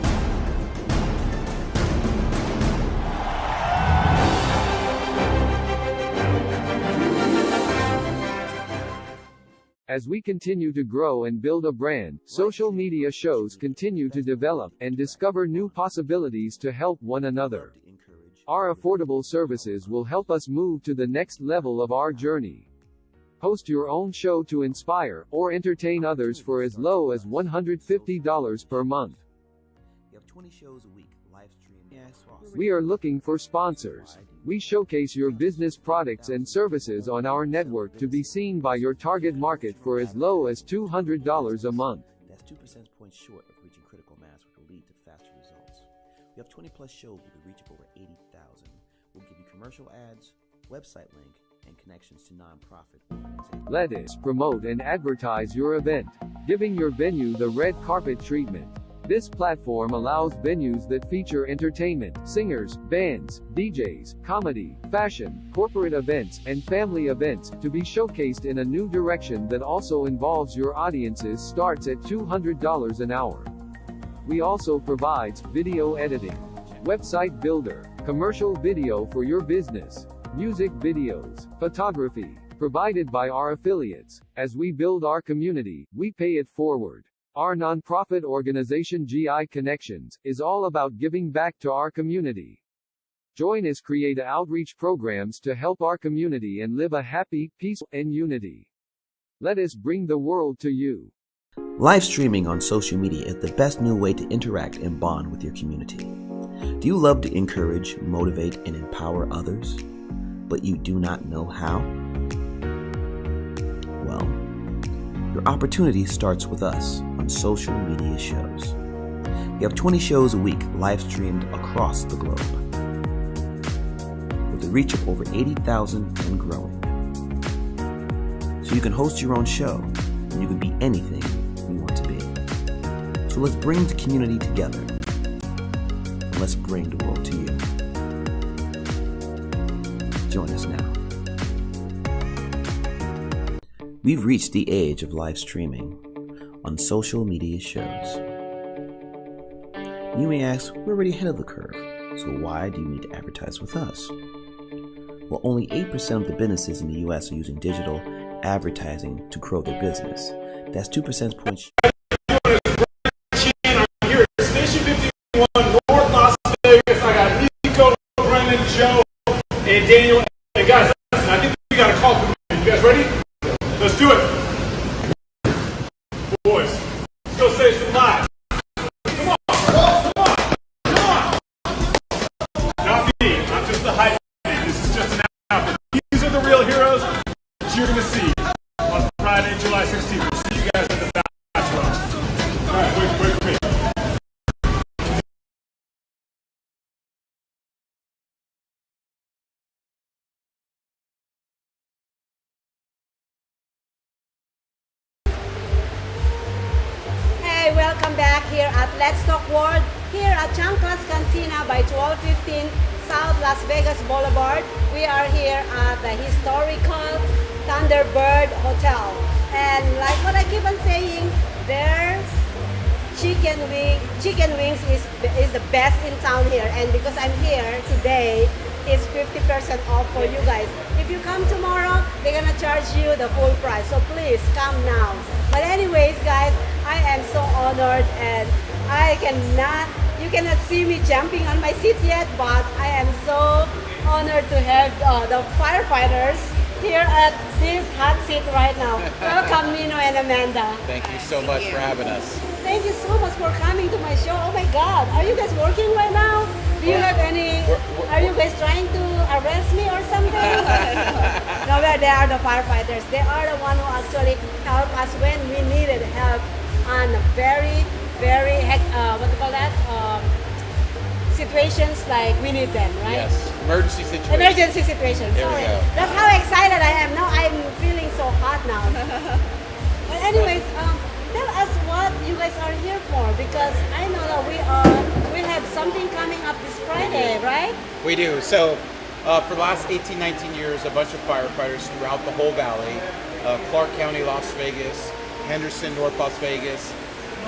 As we continue to grow and build a brand, social media shows continue to develop and discover new possibilities to help one another. Our affordable services will help us move to the next level of our journey. Host your own show to inspire or entertain others for as low as $150 per month. We have 20 shows a week, live stream. We are looking for sponsors. We showcase your business products and services on our network to be seen by your target market for as low as $200 a month. That's 2 percentage points short of reaching critical mass, which will lead to faster results. We have 20 plus shows with a reach of over 80,000. We'll give you commercial ads, website link, and connections to nonprofit organizations. Let us promote and advertise your event, giving your venue the red carpet treatment. This platform allows venues that feature entertainment, singers, bands, DJs, comedy, fashion, corporate events, and family events to be showcased in a new direction that also involves your audiences starts at $200 an hour. We also provides video editing, website builder, commercial video for your business, music videos, photography, provided by our affiliates. As we build our community, we pay it forward. Our nonprofit organization GI Connections is all about giving back to our community. Join us create outreach programs to help our community and live a happy, peaceful, and unity. Let us bring the world to you. Live streaming on social media is the best new way to interact and bond with your community. Do you love to encourage, motivate, and empower others, but you do not know how? Well, your opportunity starts with us on social media shows. We have 20 shows a week live streamed across the globe, with a reach of over 80,000 and growing. So you can host your own show, and you can be anything you want to be. So let's bring the community together, and let's bring the world to you. Join us now. We've reached the age of live streaming on social media shows. You may ask, we're already ahead of the curve, so why do you need to advertise with us? Well, only 8% of the businesses in the US are using digital advertising to grow their business. That's 2 percentage points. I'm here at Station 51, North Las Vegas. I got Nico, Brendan, Joe, and Daniel. Hey guys, listen, I think we got a call from you. You guys ready? Let's do it. Boys, let's go say some live. Come on, come on, come on. Not me, I'm just the hype man. This is just an outfit. These are the real heroes that you're going to see on Friday, July 16th. We'll see you guys at the Bachelor. All right, wait for me. Hey, welcome back here at Let's Talk World, here at Chanclas Cantina by 1215 South Las Vegas Boulevard. We are here at the historical Thunderbird Hotel. And like what I keep on saying, their chicken wings is the best in town here. And because I'm here today, it's 50% off for you guys. If you come tomorrow, they're gonna charge you the full price. So please come now. But anyways, guys, I am so honored, and you cannot see me jumping on my seat yet, but I am so honored to have the firefighters here at this hot seat right now. Welcome, Nino and Amanda. Thank you so much for having us. Thank you so much for coming to my show. Oh my God, are you guys working right now? Do you have any, are you guys trying to arrest me or something? No, they are the firefighters. They are the one who actually help us when we needed help on very, what do you call that? Situations like we need them, right? Yes, emergency situation. Emergency situations. There we Sorry. go. That's how excited I am. Now I'm feeling so hot now. But anyways, tell us what you guys are here for, because I know that we have something coming up this Friday, right? We do. So for the last 18, 19 years, a bunch of firefighters throughout the whole valley, Clark County, Las Vegas, Henderson, North Las Vegas,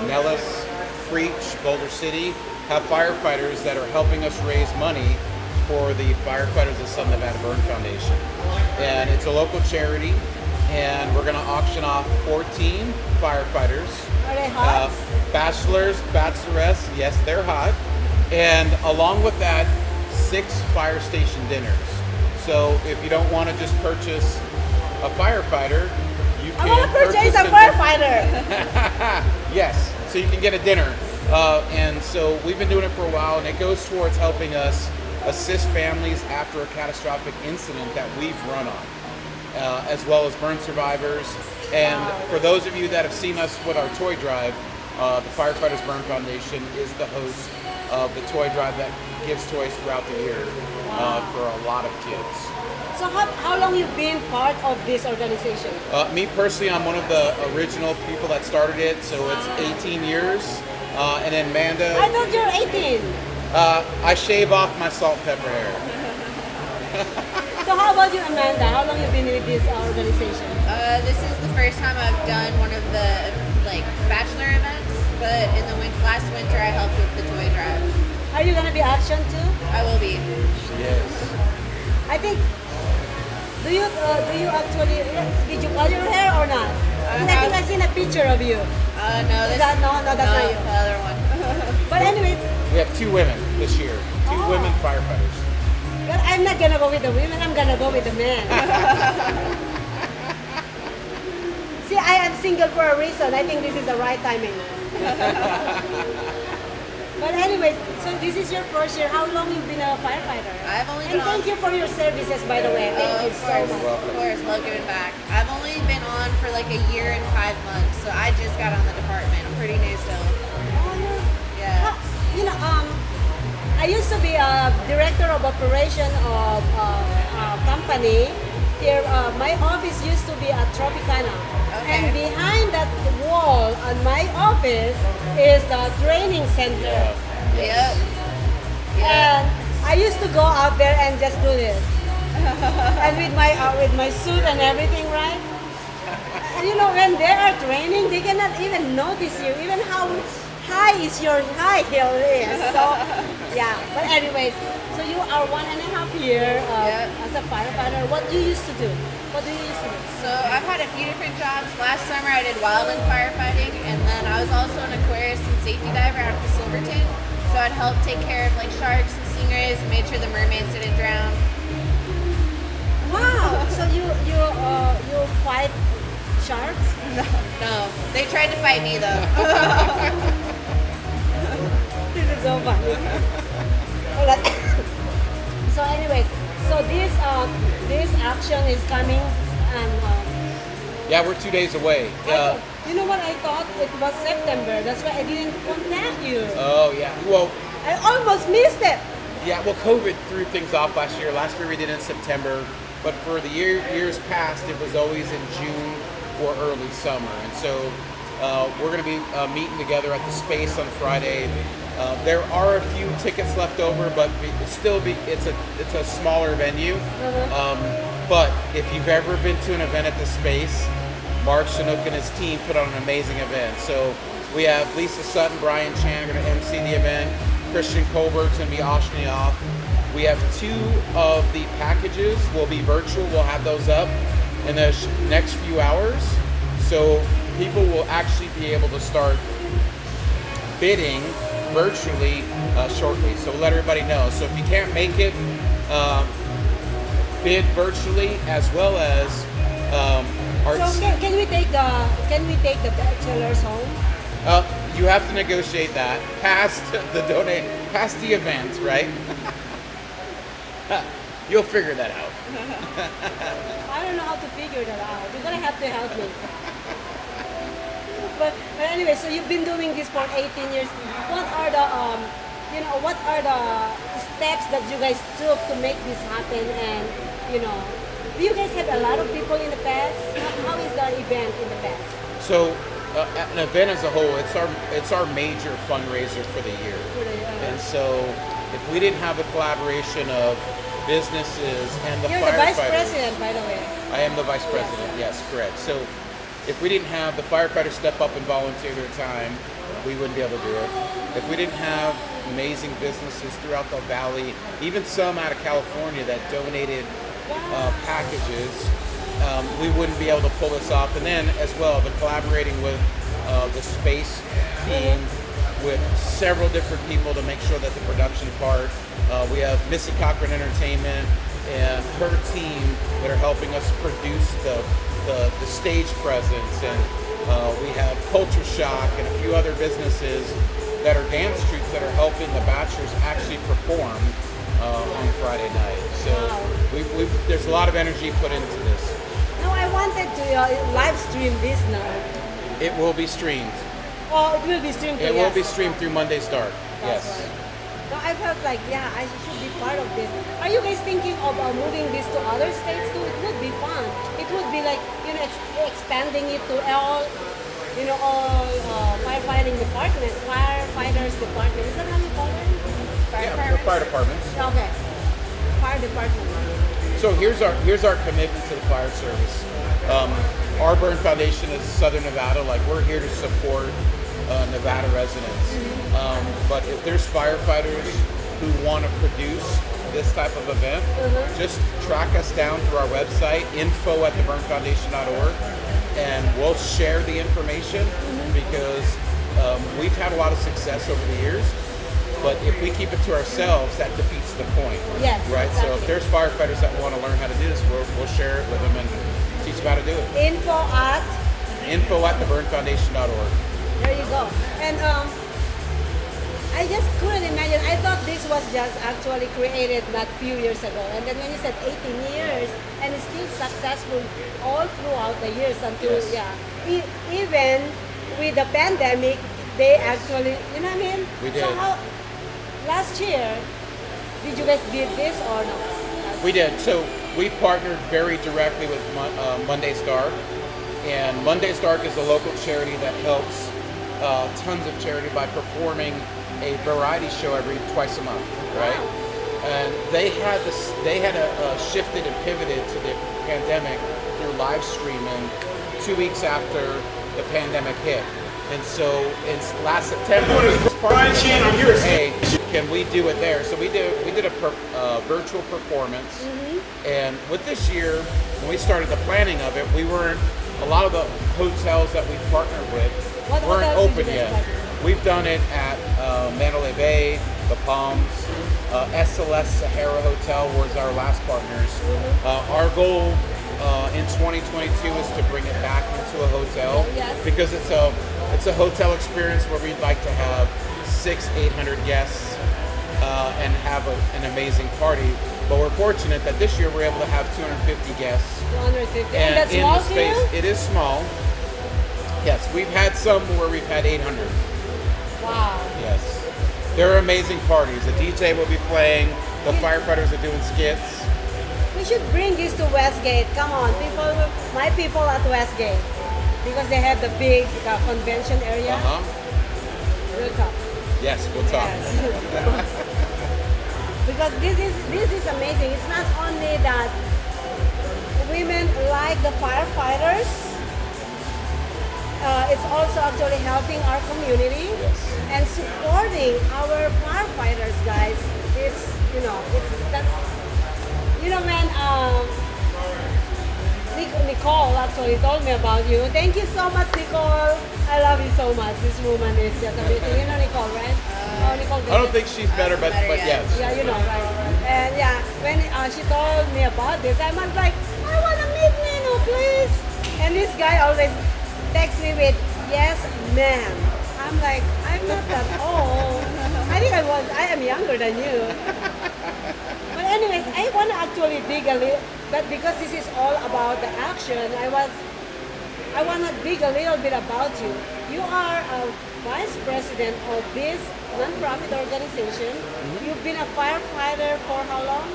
Nellis, Creech, Boulder City, have firefighters that are helping us raise money for the Firefighters of Southern Nevada Burn Foundation. And it's a local charity. and we're going to auction off 14 firefighters. Are they hot? Bachelors, bachelorettes, yes, they're hot. And along with that, 6 fire station dinners. So if you don't want to just purchase a firefighter, you I can want to purchase a a firefighter. Yes, so you can get a dinner. And so we've been doing it for a while, and it goes towards helping us assist families after a catastrophic incident that we've run on, as well as burn survivors. And for those of you that have seen us with our toy drive, the Firefighters Burn Foundation is the host of the toy drive that gives toys throughout the year for a lot of kids. So how long you been part of this organization? Me personally, I'm one of the original people that started it, so it's 18 years. And then Amanda, I thought you're 18. I shave off my salt and pepper hair. So how about you, Amanda? How long you been with this organization? This is the first time I've done one of the bachelor events, but in the last winter I helped with the toy drive. Are you gonna be action too? I will be. Yes. I think. Do you actually did you color your hair or not? I think I seen a picture of you. No, Is that no, that's not you. The other one. But anyway, We have 2 women this year, 2 women firefighters. but I'm not gonna go with the women. I'm gonna go with the men. See, I am single for a reason. I think this is the right timing. But anyways, so this is your first year. How long you've been a firefighter? I've only And been thank you for your services, by the way. Thank you so much. Of course, love giving back. I've only been on for like a year and 5 months, so I just got on the department. I'm pretty new still. Yeah. You know, I used to be a director of operation of a company. Here, my office used to be at Tropicana. Okay. And behind that wall on my office is the training center. Yep. And I used to go out there and just do this. And with my suit and everything, right? And you know, when they are training, they cannot even notice you, even how high is your high heel is. So, yeah. But anyways, so you are 1.5 years as a firefighter. What do you used to do? What do you used to do? So I've had a few different jobs. Last summer I did wildland firefighting, and then I was also an aquarist and safety diver out of the Silverton. So I'd help take care of like sharks and stingrays and made sure the mermaids didn't drown. Wow. So you fight sharks? No, they tried to fight me though. This is so funny. Alright. So anyways, so this action is coming and Yeah, we're 2 days away. you know what, I thought it was September. That's why I didn't contact you. Oh, yeah. Well, I almost missed it. yeah. Well, COVID threw things off last year. Last year we did it in September, but for the years past, it was always in June or early summer. And so we're going to be meeting together at the Space on Friday. There are a few tickets left over, but it's a smaller venue. But if you've ever been to an event at the Space, Mark Chinook and his team put on an amazing event. So we have Lisa Sutton, Brian Chan are going to MC the event. Christian Colbert's going to be auctioning off. We have 2 of the packages will be virtual. We'll have those up in the next few hours. So people will actually be able to start bidding virtually shortly. So we'll let everybody know. So if you can't make it, bid virtually as well as So can we take the bachelors home? you have to negotiate that past the event, right? You'll figure that out. I don't know how to figure that out. You're gonna have to help me. But anyway, so you've been doing this for 18 years. What are the what are the steps that you guys took to make this happen? And do you guys have a lot of people in the past? How is the event in the past? So an event as a whole, it's our major fundraiser for the year. And so if we didn't have the collaboration of businesses and the You're firefighters. the vice president, by the way. I am the vice president, yes, correct. So if we didn't have the firefighters step up and volunteer their time, we wouldn't be able to do it. If we didn't have amazing businesses throughout the valley, even some out of California that donated packages, we wouldn't be able to pull this off. And then as well, the collaborating with the space team, with several different people to make sure that the production part, we have Missy Cochran Entertainment and her team that are helping us produce the stage presence, and we have Culture Shock and a few other businesses that are dance troupes that are helping the bachelors actually perform on Friday night. So there's a lot of energy put into this. No, I wanted to live stream this now. It will be streamed. Oh, it will be streamed. It will be streamed through Monday Start. Yes. Right. No, I felt like, yeah, I should be part of this. Are you guys thinking of moving this to other states too? It would be fun. It would be like, expanding it to all firefighting department, firefighters department. Is that how you call it? Fire departments. Okay. Fire department. So here's our commitment to the fire service. Our Burn Foundation is Southern Nevada. Like, we're here to support Nevada residents. But if there's firefighters who want to produce this type of event, just track us down through our website, info@theburnfoundation.org, and we'll share the information because we've had a lot of success over the years. But if we keep it to ourselves, that defeats the point. Yes. Right? Exactly. So if there's firefighters that want to learn how to do this, we'll share it with them and teach them how to do it. info@theburnfoundation.org. There you go. And I just couldn't imagine. I thought this was just actually created not few years ago. And then when you said 18 years, and it's still successful all throughout the years until, even with the pandemic, they actually, you know what I mean? We did. So last year, did you guys did this or no? We did. So we partnered very directly with Monday's Dark. And Monday's Dark is a local charity that helps tons of charity by performing a variety show twice a month, right? Wow. And they had shifted and pivoted to the pandemic through live streaming 2 weeks after the pandemic hit. And so it's last September, hey, can we do it there? So we did a virtual performance. And with this year, when we started the planning of it, a lot of the hotels that we've partnered with weren't open yet. We've done it at Mandalay Bay, the Palms, SLS Sahara Hotel was our last partners. Our goal in 2022 is to bring it back into a hotel because it's a hotel experience where we'd like to have 600-800 guests and have an amazing party. But we're fortunate that this year we're able to have 250 guests. 250. And that's in small the space, it is small. Yes, we've had some where we've had 800. Wow. Yes. They're amazing parties. The DJ will be playing. The firefighters are doing skits. We should bring this to Westgate. Come on, my people at Westgate, because they have the big convention area. We'll talk. Yes, we'll talk. Yes. Because this is amazing. It's not only that women like the firefighters. It's also actually helping our community and supporting our firefighters, guys. Man, Nicole actually told me about you. Thank you so much, Nicole. I love you so much. This woman is just amazing. You know Nicole, right? Nicole. I don't think she's better, but yes. Yeah, you know, right? And when she told me about this, I was like, I want to meet Nino, please. And this guy always texts me with, yes, ma'am. I'm like, I'm not that old. I think I am younger than you. But anyways, I want to actually dig a little, but because this is all about the action, I want to dig a little bit about you. You are a vice president of this non-profit organization. You've been a firefighter for how long?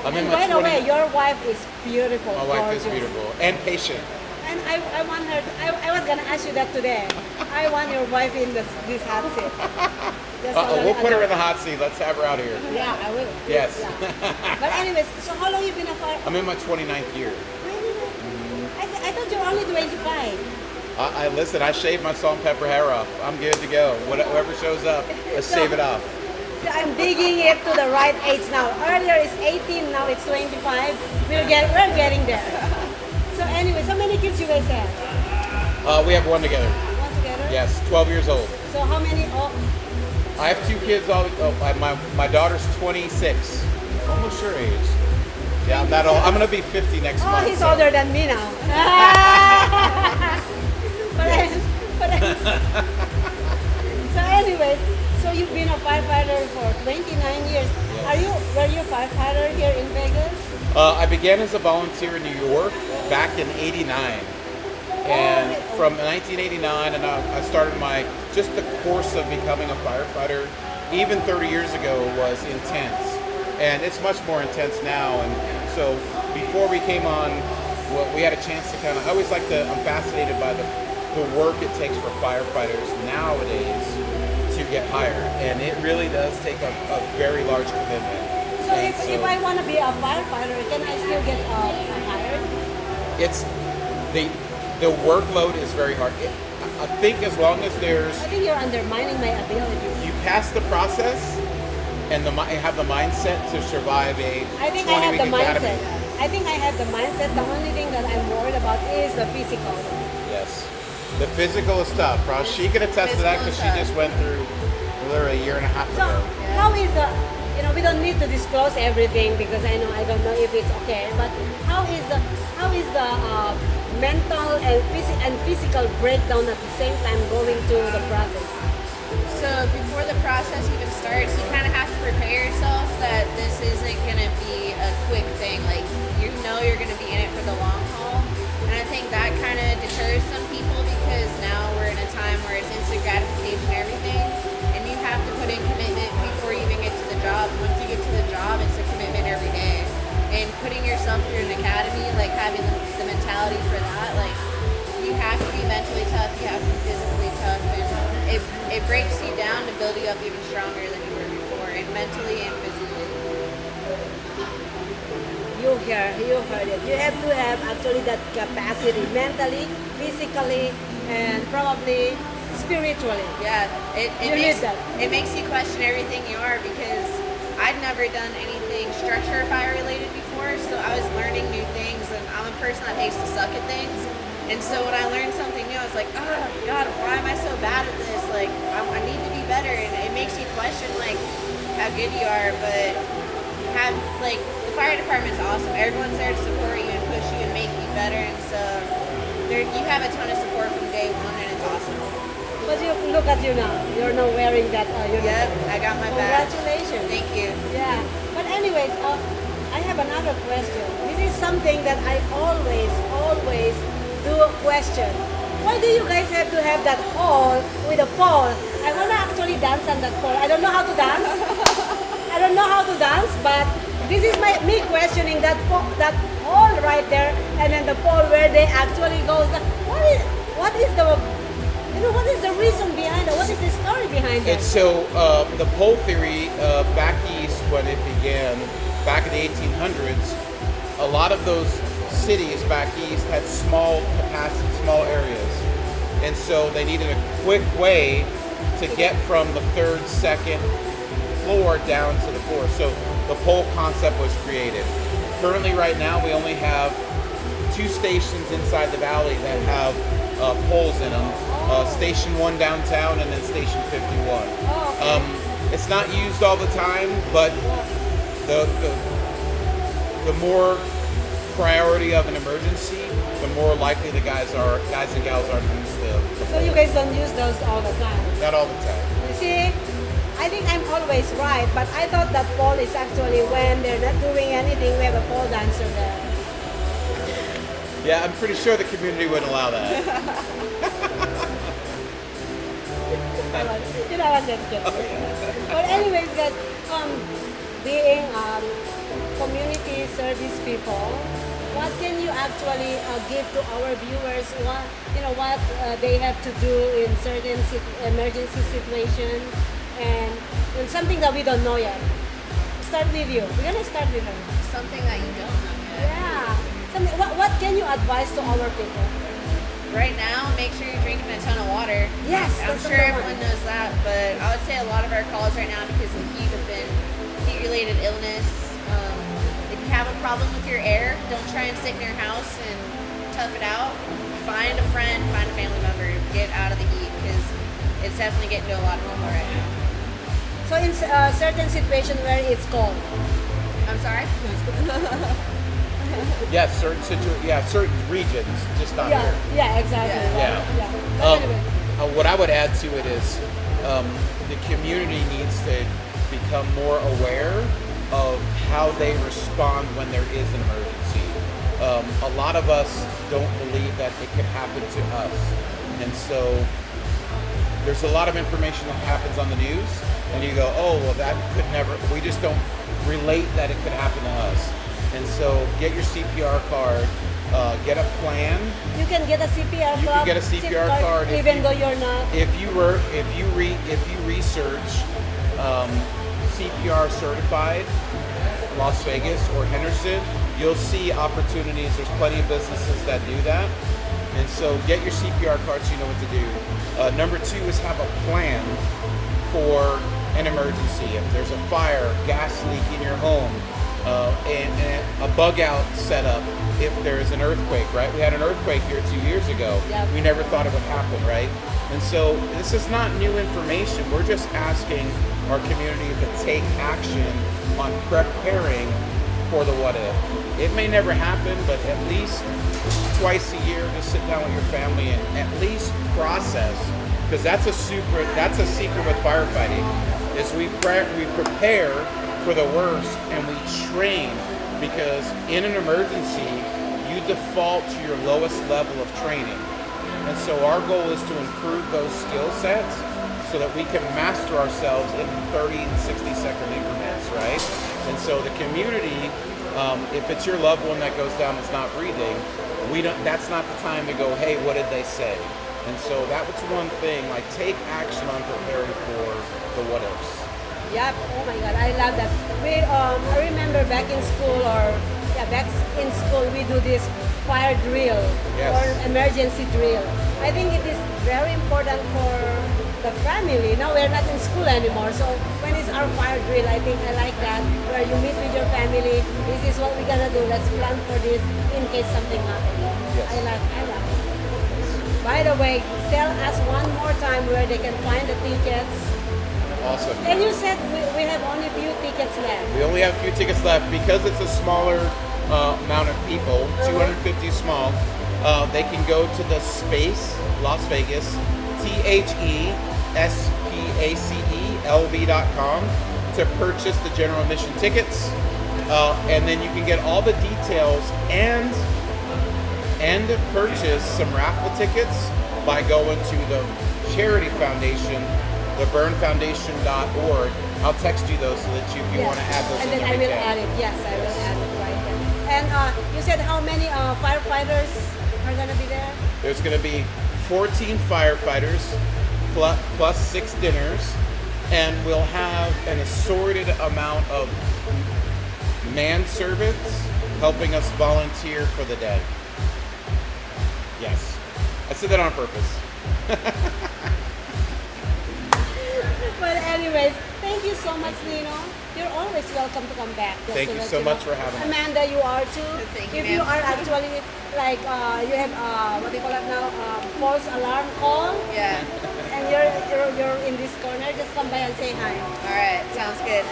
And by the way, your wife is beautiful. My wife is beautiful and patient. And I want her. I was gonna ask you that today. I want your wife in this hot seat. We'll put her in the hot seat. Let's have her out here. Yeah, I will. Yes. Yeah. But anyways, so how long you been a fire? I'm in my 29th year. I thought you were only 25. Listen, I shaved my salt and pepper hair off. I'm good to go. Whoever shows up, let's shave it off. So I'm digging it to the right age now. Earlier it's 18, now it's 25. We're getting there. So anyway. guys have? We have one together. One together? Yes, 12 years old. So how many? Oh, I have two kids. My daughter's 26, almost your age. Yeah, I'm not old. I'm gonna be 50 next month. he's so. older than me now. So anyways, so you've been a firefighter for 29 years. Yes. Were you a firefighter here in Vegas? I began as a volunteer in New York back in '89, and from 1989, and I started just the course of becoming a firefighter. Even 30 years ago was intense, and it's much more intense now. And so before we came on, we had a chance to I always I'm fascinated by the work it takes for firefighters nowadays to get hired, and it really does take a very large commitment. So if I want to be a firefighter, can I still get hired? It's the workload is very hard. I think as long as I think you're undermining my abilities. you pass the process and have the mindset to survive a I think 20 I have week the academy. mindset. I think I have the mindset. The only thing that I'm worried about is the physical. Yes, the physical is tough. She can attest to that because she just went through literally a year and a half So ago. how is the? We don't need to disclose everything because I don't know if it's okay. But how is the mental and physical breakdown at the same time going through the process? So before the process even starts, you kind of have to prepare yourself that this isn't going to be a quick thing. Like, you're going to be in it for the long haul. And I think that kind of deters some people because now we're in a time where it's instant gratification and everything. And you have to put in commitment before you even get to the job. Once you get to the job, it's a commitment every day. And putting yourself through an academy, like having the mentality for that, like you have to be mentally tough, you have to be physically tough, and it breaks you down to build you up even stronger than you were before, and mentally and physically. You heard it. You have to have actually that capacity mentally, physically, and probably spiritually. Yeah, You need that. it makes you question everything you are because I'd never done anything structure fire related before, so I was learning new things, and I'm a person that hates to suck at things. And so when I learned something new, I was like, oh God, why am I so bad at this? Like, I need to be better, and it makes you question like how good you are. But the fire department's awesome. Everyone's there to support you and push you and make you better, and so you have a ton of support from day one, and it's awesome. But you look at you now. You're not wearing that uniform. Yep, I got my badge. Congratulations. Thank you. Yeah. But anyways, I have another question. This is something that I always do question. Why do you guys have to have that hole with a pole? I want to actually dance on that pole. I don't know how to dance. But this is me questioning that hole right there, and then the pole where they actually goes. What is the reason behind it? What is the story behind it? And so the pole theory back east, when it began back in the 1800s, a lot of those cities back east had small areas, and so they needed a quick way to get from the third, second floor down to the floor. So the pole concept was created. Currently, right now, we only have 2 stations inside the valley that have poles in them. Station 1 downtown, and then Station 51. Oh, okay. It's not used all the time, but the more priority of an emergency, the more likely the guys and gals are to use the So you guys don't use those all the time? Not all the time. You see, I think I'm always right, but I thought that pole is actually when they're not doing anything, we have a pole dancer there. Yeah, I'm pretty sure the community wouldn't allow that. I'm just kidding. But anyways, guys, being community service people, what can you actually give to our viewers? What they have to do in certain emergency situations, and something that we don't know yet. Start with you. We're gonna start with her. Something that you don't know yet. Yeah. What can you advise to our people? Right now, make sure you're drinking a ton of water. Yes, I'm that's sure number everyone one. knows that, but I would say a lot of our calls right now because of heat have been heat-related illness. If you have a problem with your air, don't try and sit in your house and tough it out. find a friend, find a family member, get out of the heat because it's definitely getting to a lot of people right now. So in certain situation where it's cold. I'm sorry? Yes, certain regions, just not here. Yeah, exactly. Yeah. But anyway. What I would add to it is the community needs to become more aware of how they respond when there is an emergency. A lot of us don't believe that it could happen to us, and so there's a lot of information that happens on the news, and you go, oh, well, that could never, we just don't relate that it could happen to us. And so get your CPR card, get a plan. You can get a CPR You card. can get a CPR card even though you're not. If you research CPR certified Las Vegas or Henderson, you'll see opportunities. There's plenty of businesses that do that. And so get your CPR card so you know what to do. Number 2 is have a plan for an emergency. If there's a fire, gas leak in your home, and a bug out setup if there's an earthquake, right? We had an earthquake here 2 years ago. Yep. We never thought it would happen, right? And so this is not new information. We're just asking our community to take action on preparing for the what if. It may never happen, but at least twice a year, just sit down with your family and at least process, because that's a secret with firefighting, is we prepare for the worst and we train, because in an emergency, you default to your lowest level of training. And so our goal is to improve those skill sets so that we can master ourselves in 30 and 60-second increments, right? And so the community, if it's your loved one that goes down that's not breathing, that's not the time to go, hey, what did they say? And so that was one thing, like take action on preparing for the what ifs. Yep. Oh my God, I love that. I remember back in school, we do this fire drill or emergency drill. I think it is very important for the family. Now we're not in school anymore, so when it's our fire drill, I think I like that, where you meet with your family. This is what we're gonna do. Let's plan for this in case something happens. Yes. I like it. By the way, tell us one more time where they can find the tickets. Awesome. And you said we have only a few tickets left. We only have a few tickets left because it's a smaller amount of people, 250 small. They can go to the Space Las Vegas, THESPACELV.com to purchase the general admission tickets, and then you can get all the details and purchase some raffle tickets by going to the charity foundation, theburnfoundation.org. I'll text you those so that if you want to add those, and then I will add it. Yes, I will add it right there. And you said how many firefighters are going to be there? There's going to be 14 firefighters plus 6 dinners, and we'll have an assorted amount of manservants helping us volunteer for the day. Yes, I said that on purpose. But anyways, thank you so much, Nino. You're always welcome to come back. Thank you so much for having us. Amanda, you are too. Thank you, If you ma'am. are actually like you have what do you call it now, false alarm call, Yeah. and you're in this corner, just come by and say hi. All right. Sounds good.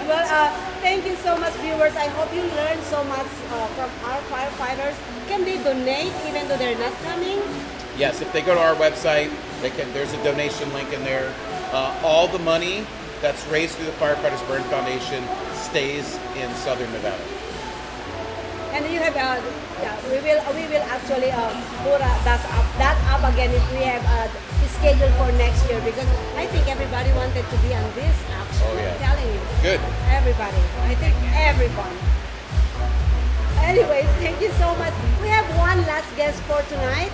Well, thank you so much, viewers. I hope you learned so much from our firefighters. Can they donate even though they're not coming? Yes, if they go to our website, there's a donation link in there. All the money that's raised through the Firefighters Burn Foundation stays in Southern Nevada. And you have we will actually put that up again if we have scheduled for next year, because I think everybody wanted to be on this action. Oh, yeah. I'm telling you. Good. Everybody. I think everyone. Anyways, thank you so much. We have one last guest for tonight.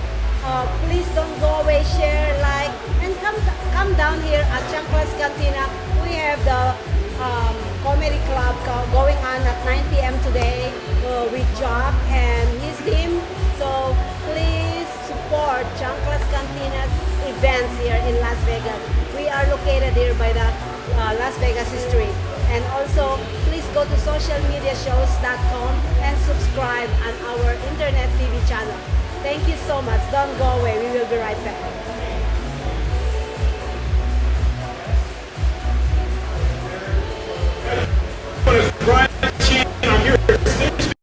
Please don't go away, share, like, and come down here at Chanclas Cantina. We have the comedy club going on at 9 p.m. today with Jock and his team. So please support Chanclas Cantina's events here in Las Vegas. We are located here by the Las Vegas Street. And also, please go to socialmediashows.com and subscribe on our internet TV channel. Thank you so much. Don't go away. We will be right back. Brian Chan, I'm here at Stage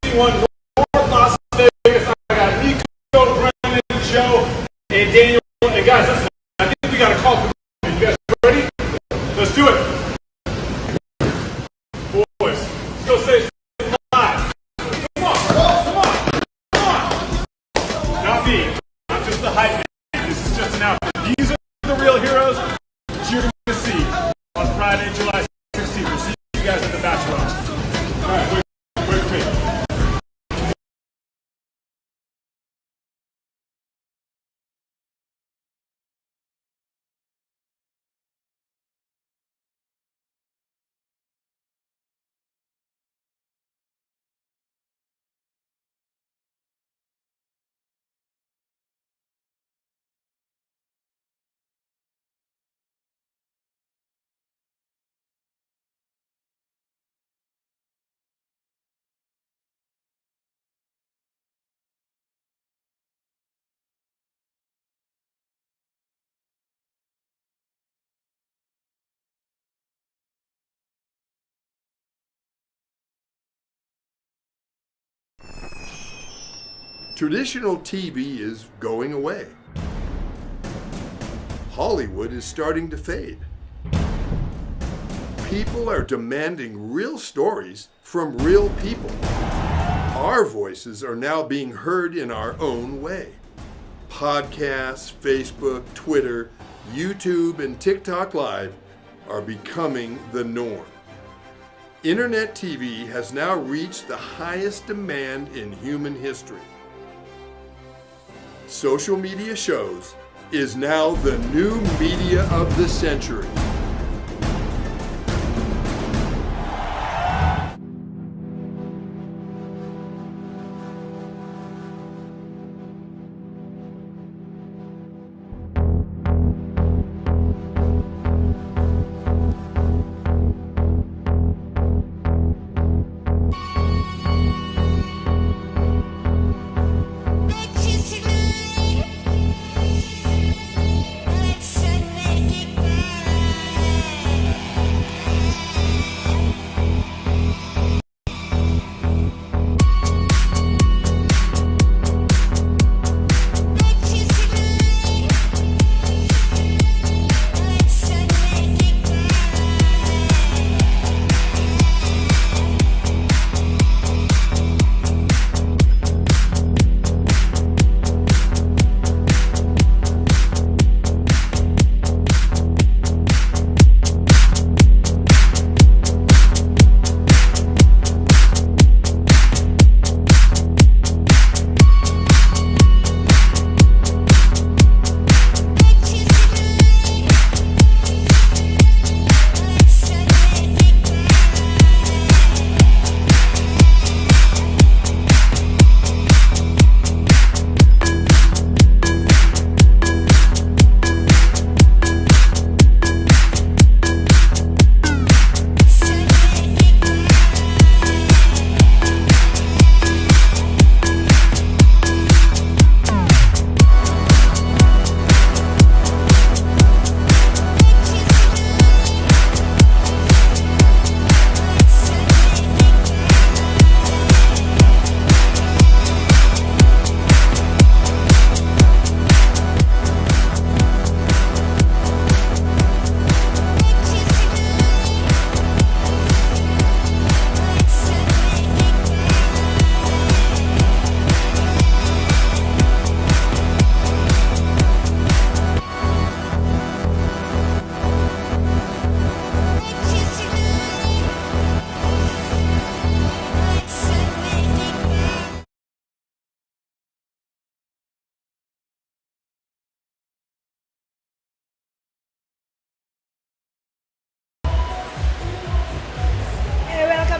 51 North Las Vegas. I got Nico, Brennan, Joe, and Daniel. And guys, listen, I think we got a call from you. You guys ready? Let's do it. Boys, still say live. Come on. Not me. I'm just the hype man. This is just an outfit. These are the real heroes that you're going to see on Friday, July 16th. We'll see you guys at the Bachelor. All right, wait for me. Traditional TV is going away. Hollywood is starting to fade. People are demanding real stories from real people. Our voices are now being heard in our own way. Podcasts, Facebook, Twitter, YouTube, and TikTok Live are becoming the norm. Internet TV has now reached the highest demand in human history. Social media shows is now the new media of the century.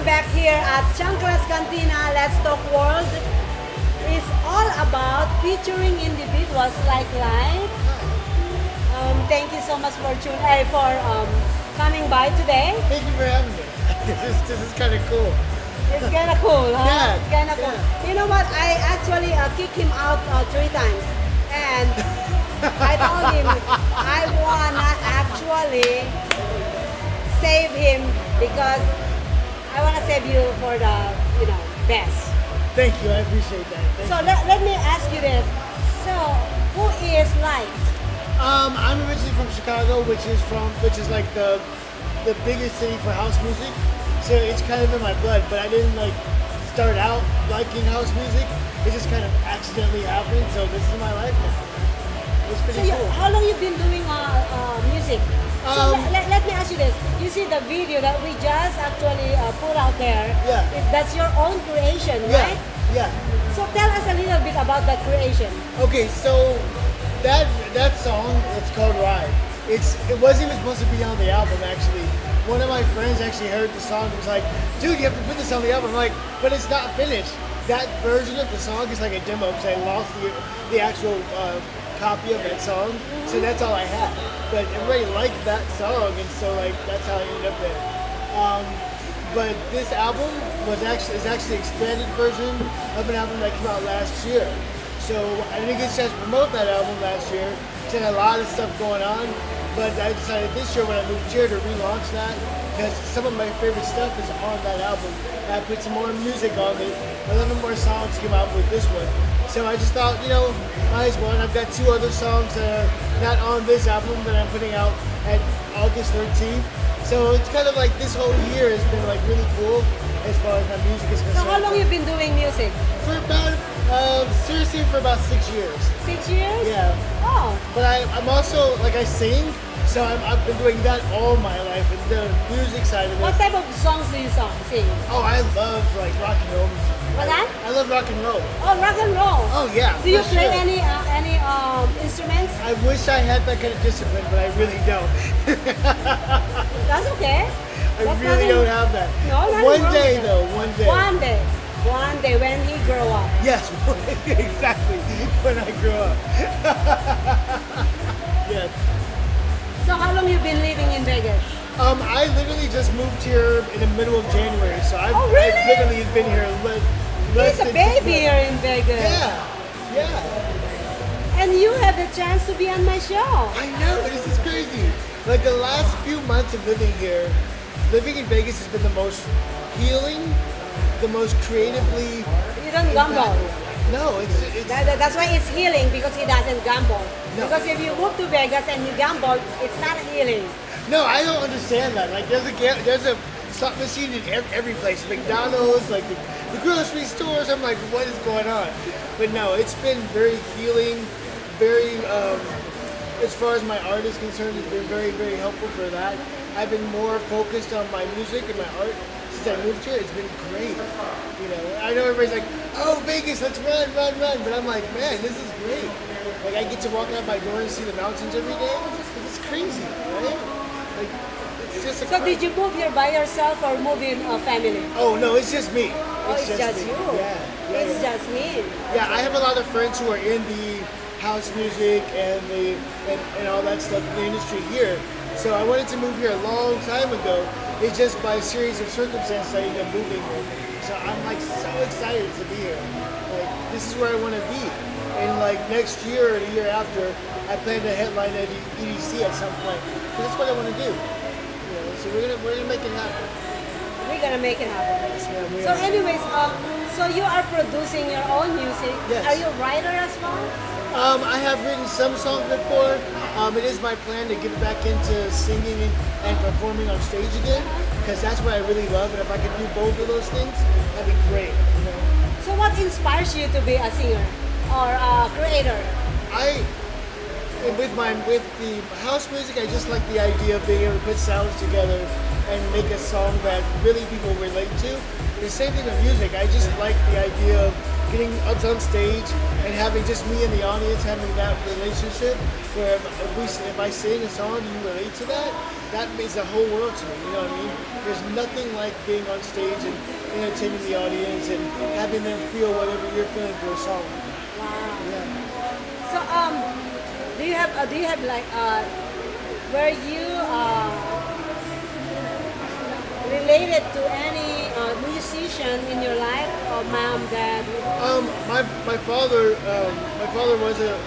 Back here at Chanclas Cantina, Let's Talk World is all about featuring individuals like Light. Thank you so much for coming by today. Thank you for having me. This is kind of cool. It's kind of cool, huh? Yeah, It's kind of cool. You know what? I actually kicked him out 3 times. And I told him I wanna actually save him because I wanna save you for the, best. Thank you, I appreciate that. Thank So you. let me ask you this. So who is Light? I'm originally from Chicago, which is like the biggest city for house music. So it's kind of in my blood, but I didn't like start out liking house music. It just kind of accidentally happened. So this is my life now. It's So pretty cool. how long you been doing music? So let me ask you this. You see the video that we just actually put out there. Yeah. That's your own creation, Yeah, right? yeah. So tell us a little bit about that creation. Okay, so that song, it's called Ride. It wasn't even supposed to be on the album actually. One of my friends actually heard the song and was like, dude, you have to put this on the album. I'm like, but it's not finished. That version of the song is like a demo because I lost the actual copy of that song. So that's all I had. But everybody liked that song, and so like that's how I ended up there. But this album is actually an expanded version of an album that came out last year. So I didn't get a chance to promote that album last year. Just had a lot of stuff going on. But I decided this year when I moved here to relaunch that because some of my favorite stuff is on that album. And I put some more music on it. 11 more songs came out with this one. So I just thought, might as well. And I've got 2 other songs that are not on this album that I'm putting out at August 13th. So it's kind of like this whole year has been like really cool as far as my music is concerned. So how long you been doing music? For about, seriously, for about 6 years. 6 years? Yeah. Oh. But I'm also, like I sing, so I've been doing that all my life, and the music side of it. What type of songs do you sing? Oh, I love like rock and roll music. What that? I love rock and roll. Oh, rock and roll. Oh yeah. Do you for play sure. any instruments? I wish I had that kind of discipline, but I really don't. That's okay. I That's really nothing- don't have that. No, nothing One wrong day with though, that. one day. One day when he grow up. Yes, exactly. When I grow up. Yes. So how long you been living in Vegas? I literally just moved here in the middle of January, so I've literally been here less He's a than 6 baby months. here in Vegas. Yeah. And you have the chance to be on my show. I know, this is crazy. Like the last few months of living here, living in Vegas has been the most healing, the most creatively. You don't gamble. No, it's That's why it's healing because he doesn't gamble. No. Because if you move to Vegas and you gamble, it's not healing. no, I don't understand that. Like there's a slot machine in every place, McDonald's, like the grocery stores. I'm like, what is going on? But no, it's been very healing, very. As far as my art is concerned, it's been very, very helpful for that. I've been more focused on my music and my art since I moved here. It's been great. I know everybody's like, oh, Vegas, let's run. But I'm like, man, this is great. Like, I get to walk out my door and see the mountains every day. It's crazy, right? Like, it's just a So did you move here by yourself or move in a family? Oh, no, it's just me. Oh, it's just me. you. Yeah. It's just me. Yeah, I have a lot of friends who are in the house music and all that stuff in the industry here. So I wanted to move here a long time ago. It's just by a series of circumstances I ended up moving here. So I'm like so excited to be here. Like this is where I want to be. And like next year or the year after, I plan to headline at EDC at some point. 'Cause that's what I want to do. So we're gonna make it happen. We're gonna make it happen. Yes, ma'am, we So are. anyways, so you are producing your own music. Yes. Are you a writer as well? I have written some songs before. It is my plan to get back into singing and performing on stage again, because that's what I really love. And if I could do both of those things, that'd be great. So what inspires you to be a singer or a creator? With the house music, I just like the idea of being able to put sounds together and make a song that really people relate to. The same thing with music. I just like the idea of getting up on stage and having just me and the audience having that relationship where if I sing a song and you relate to that, that means the whole world to me, you know what I mean? There's nothing like being on stage and entertaining the audience and having them feel whatever you're feeling for a song. Wow. Yeah. So do you have like were you related to any musician in your life, or mom, dad? My father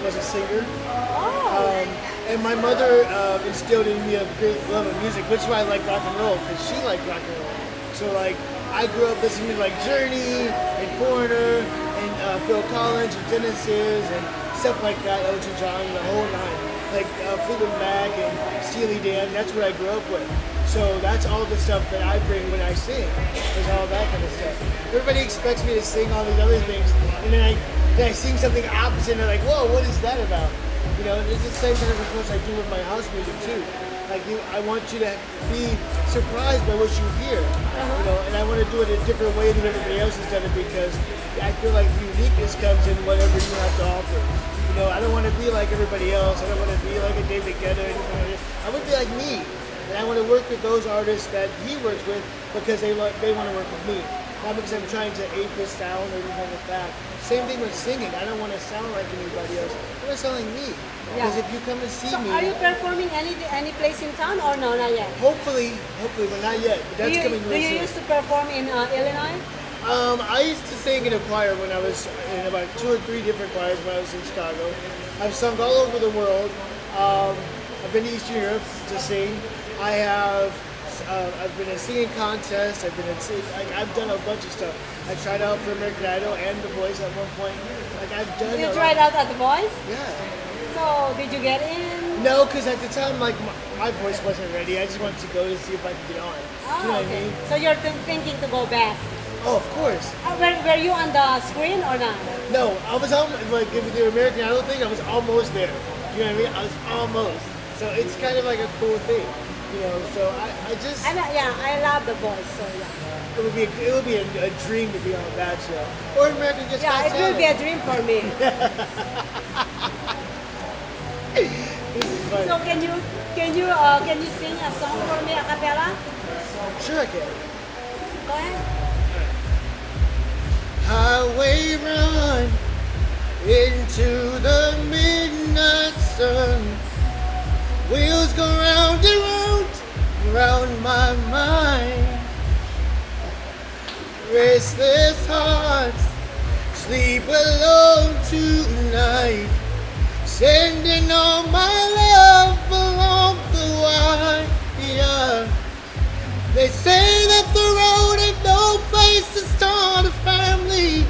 was a singer. Oh, And my mother instilled in me a great love of music, which is why I like rock and roll, because she liked rock and roll. So like, I grew up listening to like Journey and Foreigner and Phil Collins and Genesis and stuff like that, Elton John, the whole nine. Like Fleetwood Mac and Steely Dan, that's what I grew up with. So that's all the stuff that I bring when I sing, is all that kind of stuff. Everybody expects me to sing all these other things, and then I sing something opposite, and they're like, whoa, what is that about? You know, it's the same kind of approach I do with my house music too. Like I want you to be surprised by what you hear, you know, and I want to do it a different way than everybody else has done it, because I feel like the uniqueness comes in whatever you have to offer. You know, I don't want to be like everybody else. I don't want to be like a David Guetta or anything like that. I want to be like me, and I want to work with those artists that he works with because they want to work with me, not because I'm trying to ape his style or anything like that. Same thing with singing. I don't want to sound like anybody else. I want to sound like me. Because if you come and see me, are you performing any place in town or no, not yet? Hopefully, but not yet. But that's coming really soon. Do you used to perform in Illinois? I used to sing in a choir when I was in about 2 or 3 different choirs when I was in Chicago. I've sung all over the world. I've been to Eastern Europe to sing. I've been in singing contests. I've done a bunch of stuff. I tried out for American Idol and The Voice at one point. Like I've done. You tried out at The Voice? Yeah. So did you get in? No, because at the time, like my voice wasn't ready. I just wanted to go to see if I could get on. Oh, you know what okay. I mean? So you're thinking to go back? Oh, of course. Were you on the screen or not? No, I was like with the American Idol thing. I was almost there. You know what I mean? I was almost. So it's kind of like a cool thing, you know. So I just. I love The Voice. So yeah. It would be a dream to be on that show. Or American Got Talent. Yeah, it will be a dream for me. So can you sing a song for me a cappella? Sure I can. Go ahead. Highway run into the midnight sun. Wheels go round and round my mind. Restless hearts sleep alone tonight. Sending all my love along the wire. They say that the road ain't no place to start a family.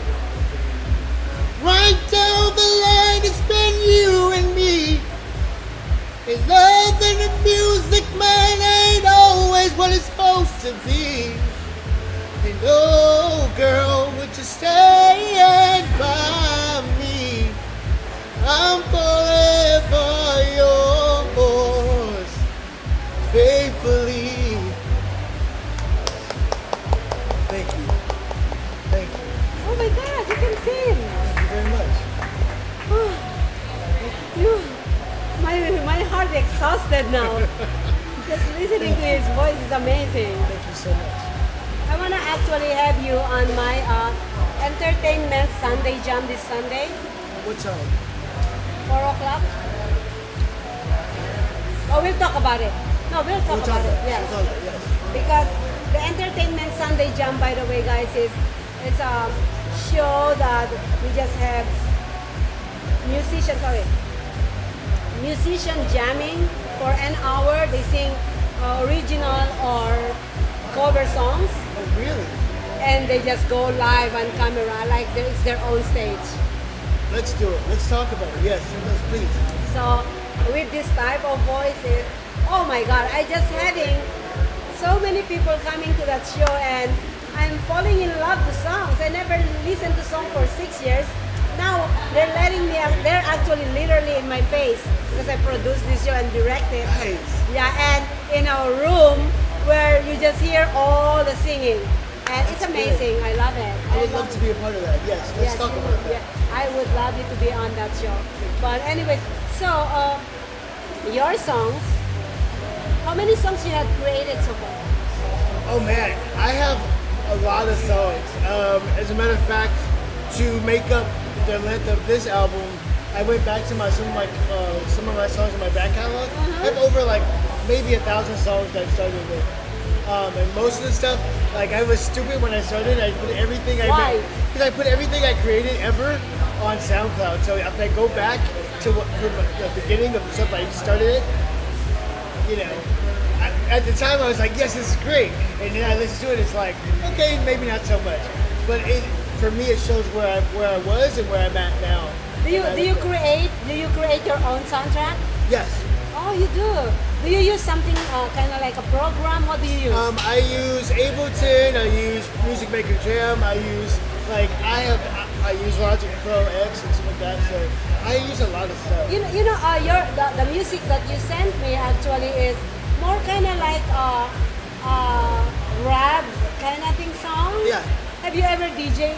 Right down the line, it's been you and me. And love and the music, man, ain't always what it's supposed to be. And oh, girl, would you stand by me? I'm forever yours, faithfully. Thank you. Thank you. Oh my God, you can sing. Thank you very much. My heart exhausted now. Just listening to his voice is amazing. Thank you so much. I want to actually have you on my Entertainment Sunday Jam this Sunday. What time? 4 o'clock. Oh, we'll talk about it. No, we'll talk about it. Yes. Because the Entertainment Sunday Jam, by the way, guys, it's a show that we just have musician jamming for an hour. They sing original or cover songs. Oh, really? And they just go live on camera, like it's their own stage. Let's do it. Let's talk about it. Yes, please. So with this type of voices, oh my God, I just having so many people coming to that show, and I'm falling in love to songs. I never listened to songs for 6 years. Now they're letting me, they're actually literally in my face because I produced this show and directed. Nice. Yeah, and in a room where you just hear all the singing. And it's amazing. Good. I love it. I would love to be a part of that. Yes, let's talk about that. Yeah, I would love you to be on that show. But anyway, so your songs, how many songs you have created so far? Oh man, I have a lot of songs. As a matter of fact, to make up the length of this album, I went back to some of my songs in my back catalog. I have over like maybe 1,000 songs that I started with. And most of the stuff, like I was stupid when I started. I put everything because I put everything I created ever on SoundCloud. So if I go back to from the beginning of the stuff I started it, at the time I was like, yes, this is great. And then I listen to it, it's like, okay, maybe not so much. But for me, it shows where I was and where I'm at now. Do you create your own soundtrack? Yes. Oh, you do. Do you use something kind of like a program? What do you use? I use Ableton. I use Music Maker Jam. I use Logic Pro X and stuff like that. So I use a lot of stuff. The music that you sent me actually is more kind of like rap kind of thing song. Yeah. Have you ever DJ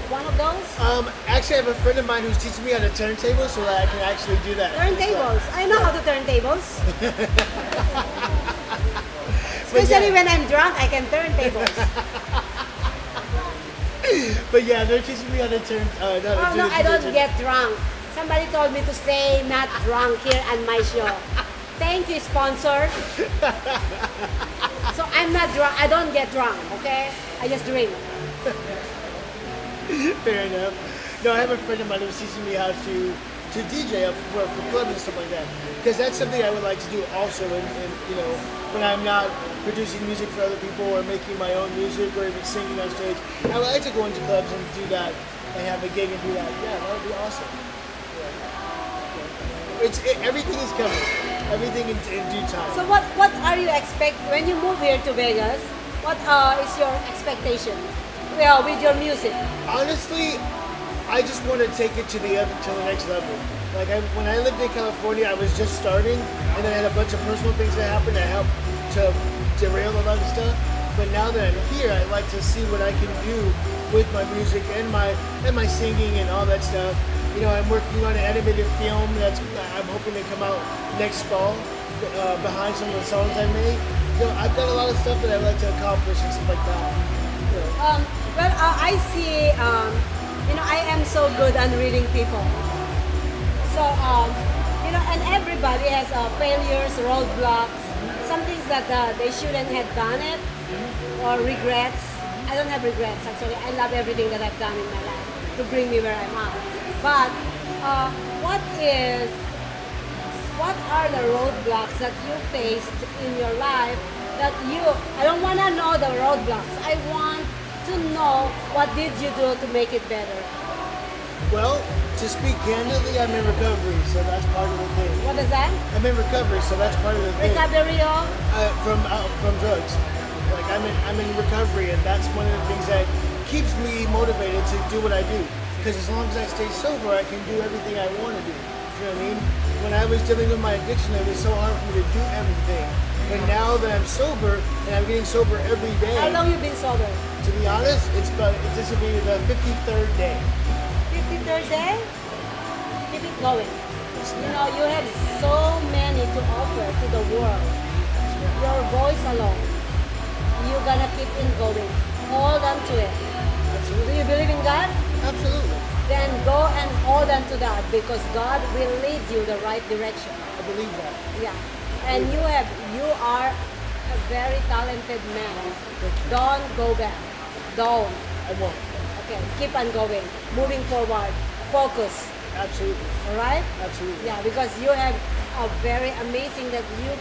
one of those? Actually, I have a friend of mine who's teaching me how to turntable so that I can actually do that. Turntables. I know how to turntables. Especially when I'm drunk, I can turntables. But yeah, they're teaching me how to turn. No, I don't get drunk. Somebody told me to stay not drunk here on my show. Thank you, sponsor. So I'm not drunk. I don't get drunk, okay? I just drink. Fair enough. No, I have a friend of mine who's teaching me how to DJ for clubs and stuff like that. Because that's something I would like to do also. And when I'm not producing music for other people or making my own music or even singing on stage, I would like to go into clubs and do that and have a gig and do that. Yeah, that would be awesome. Yeah. Everything is coming. Everything in due time. So what are you when you move here to Vegas? What is your expectation? Well, with your music. Honestly, I just want to take it to the next level. Like when I lived in California, I was just starting, and then I had a bunch of personal things that happened that helped to derail a lot of stuff. But now that I'm here, I like to see what I can do with my music and my singing and all that stuff. I'm working on an animated film I'm hoping to come out next fall behind some of the songs I made. I've got a lot of stuff that I'd like to accomplish and stuff like that. I see. I am so good on reading people. So, and everybody has failures, roadblocks, some things that they shouldn't have done it, or regrets. I don't have regrets, actually. I love everything that I've done in my life to bring me where I'm at. But what are the roadblocks that you faced in your life I don't want to know the roadblocks. I want to know what did you do to make it better. Well, to speak candidly, I'm in recovery, so that's part of the thing. What is that? I'm in recovery, so that's part of the thing. Recovery of? From drugs. Like I'm in recovery, and that's one of the things that keeps me motivated to do what I do. Because as long as I stay sober, I can do everything I want to do. You know what I mean? When I was dealing with my addiction, it was so hard for me to do everything. But now that I'm sober, and I'm getting sober every day. How long you been sober? To be honest, this will be the 53rd day. 53rd day? Keep it going. You have so many to offer to the world. Your voice alone. You're gonna keep it going. Hold on to it. Absolutely. Do you believe in God? Absolutely. Then go and hold on to that because God will lead you the right direction. I believe that. Yeah. And you are a very talented man. Don't go back. Don't. I won't. Okay, keep on going. Moving forward. Focus. Absolutely. Alright? Absolutely. Yeah, because you have a very amazing that you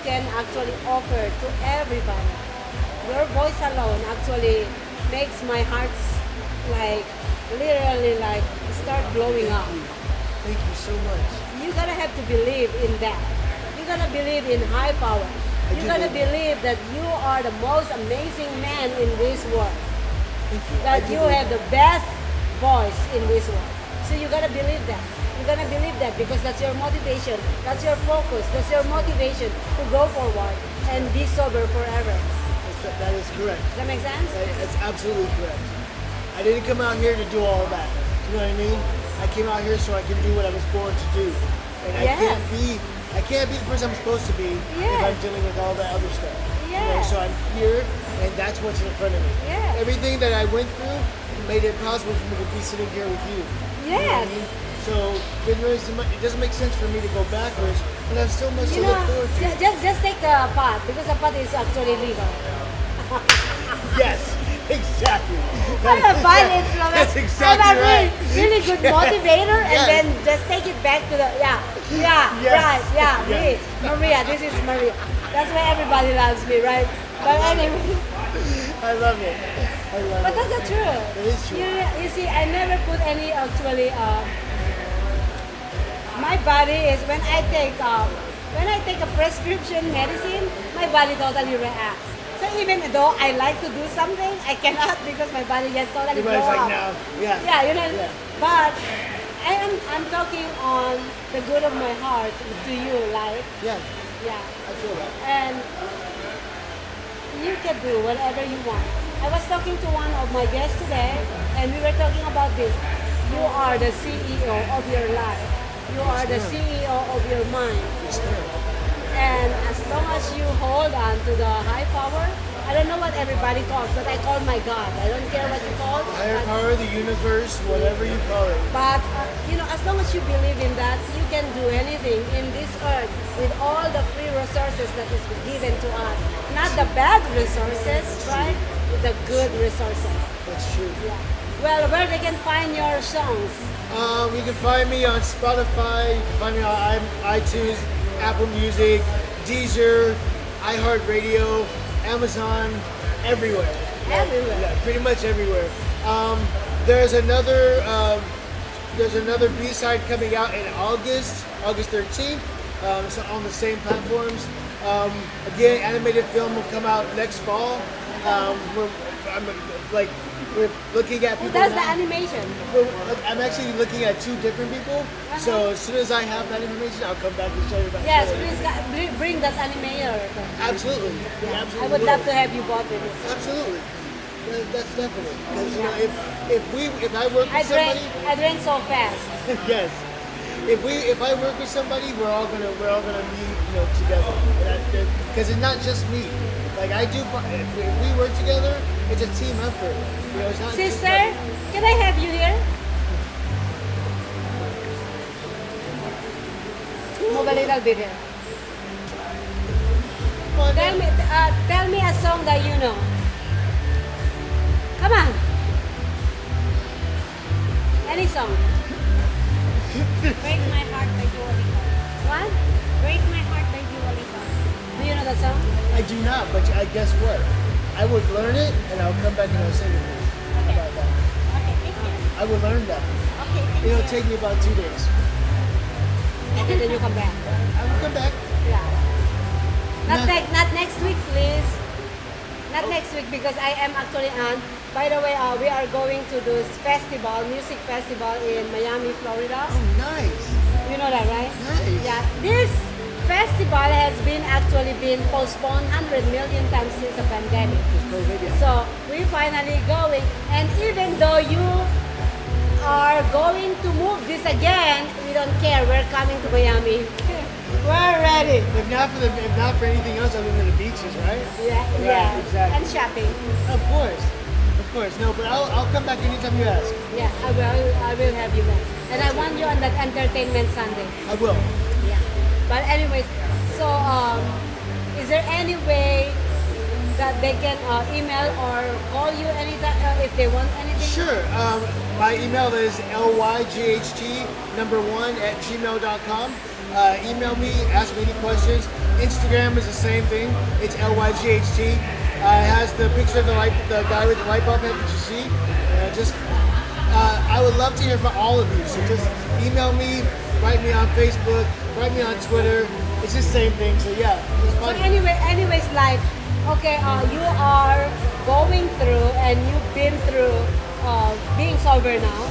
can actually offer to everybody. Your voice alone actually makes my heart literally start blowing up. Thank you so much. You gotta have to believe in that. You gotta believe in high power. You gotta believe that you are the most amazing man in this world. Thank you. That you have the best voice in this world. So you gotta believe that. You're gonna believe that because that's your motivation. That's your focus. That's your motivation to go forward and be sober forever. That is correct. Does that make sense? That's absolutely correct. I didn't come out here to do all of that. You know what I mean? I came out here so I can do what I was born to do. And I can't be the person I'm supposed to be if I'm dealing with all that other stuff. So I'm here, and that's what's in front of me. Everything that I went through made it possible for me to be sitting here with you. Yes. You know what I mean? So So it doesn't make sense for me to go backwards, and I have so much to look forward to. just take the pot because the pot is actually legal. Yes, exactly. I'm a bad influence. That's exactly I'm a right. really good motivator, and Yes. then just take it back to the Yes. right, Yes. me, Maria. This is Maria. That's why everybody loves me, right? But anyway, I love it. I love but it. that's the truth. It is true. You see, I never put any actually. My body is when I take a prescription medicine, my body totally reacts. So even though I like to do something, I cannot because my body gets totally blow Everybody's like, up. no, yeah. Yeah, you know. Yeah. But I'm talking on the good of my heart to you, like Yeah, yeah. I feel that. And you can do whatever you want. I was talking to one of my guests today, and we were talking about this. You are the CEO of your life. You are the CEO of your mind. And as long as you hold on to the high power, I don't know what everybody calls, but I call my God. I don't care what you call it. Higher power, the universe, whatever you call it. But as long as you believe in that, you can do anything in this earth with all the free resources that is given to us. Not the bad resources, right? The good resources. That's true. Yeah. Well, where they can find your songs? You can find me on Spotify. You can find me on iTunes, Apple Music, Deezer, iHeartRadio, Amazon, everywhere. Everywhere. Yeah, pretty much everywhere. There's another B-side coming out in August 13th. So on the same platforms. Again, animated film will come out next fall. We're looking at Who people. does the now. animation? I'm actually looking at 2 different people. So as soon as I have that information, I'll come back and show you about Yes, it. please bring that animator. Absolutely. We I absolutely would love will. to have you both in it. Absolutely. That's definitely. Because if I work with somebody, I drank so fast. yes. If I work with somebody, we're all gonna be together. Because it's not just me. Like I do. If we work together, it's a team effort. It's not just Sister, can I have you here? Move a little bit here. Come on, Tell me a song that you know. Come on. Any song. Break My Heart by Dua Lipa. What? Break My Heart by Dua Lipa. Do you know that song? I do not, but I guess what? I would learn it and I'll come back and I'll sing it for you. How about that? Okay, thank you. I would learn that. Okay, thank you. It'll take me about 2 days. Okay, then you come back. I will come back. Yeah. No. Not next week, please. Not next week because I am actually on. By the way, we are going to this music festival in Miami, Florida. Oh, nice. You know that, right? Nice. Yeah. This festival has been postponed 100 million times since the pandemic. COVID, yeah. So we finally going, and even though you are going to move this again, we don't care. We're coming to Miami. We're ready. If not for anything else other than the beaches, right? Yeah, Right, yeah. exactly. And shopping. Of course. No, but I'll come back anytime you ask. Yes, I will have you back. And I want you on that entertainment Sunday. I will. Yeah. But anyways, so is there any way that they can email or call you anytime if they want anything? Sure. My email is lyght1@gmail.com. Email me, ask me any questions. Instagram is the same thing. It's lyght. It has the picture of the guy with the light bulb head that you see. I would love to hear from all of you. So just email me, write me on Facebook, write me on Twitter. It's the same thing. So yeah, it's So fun. anyways, like, okay, you are going through and you've been through being sober now.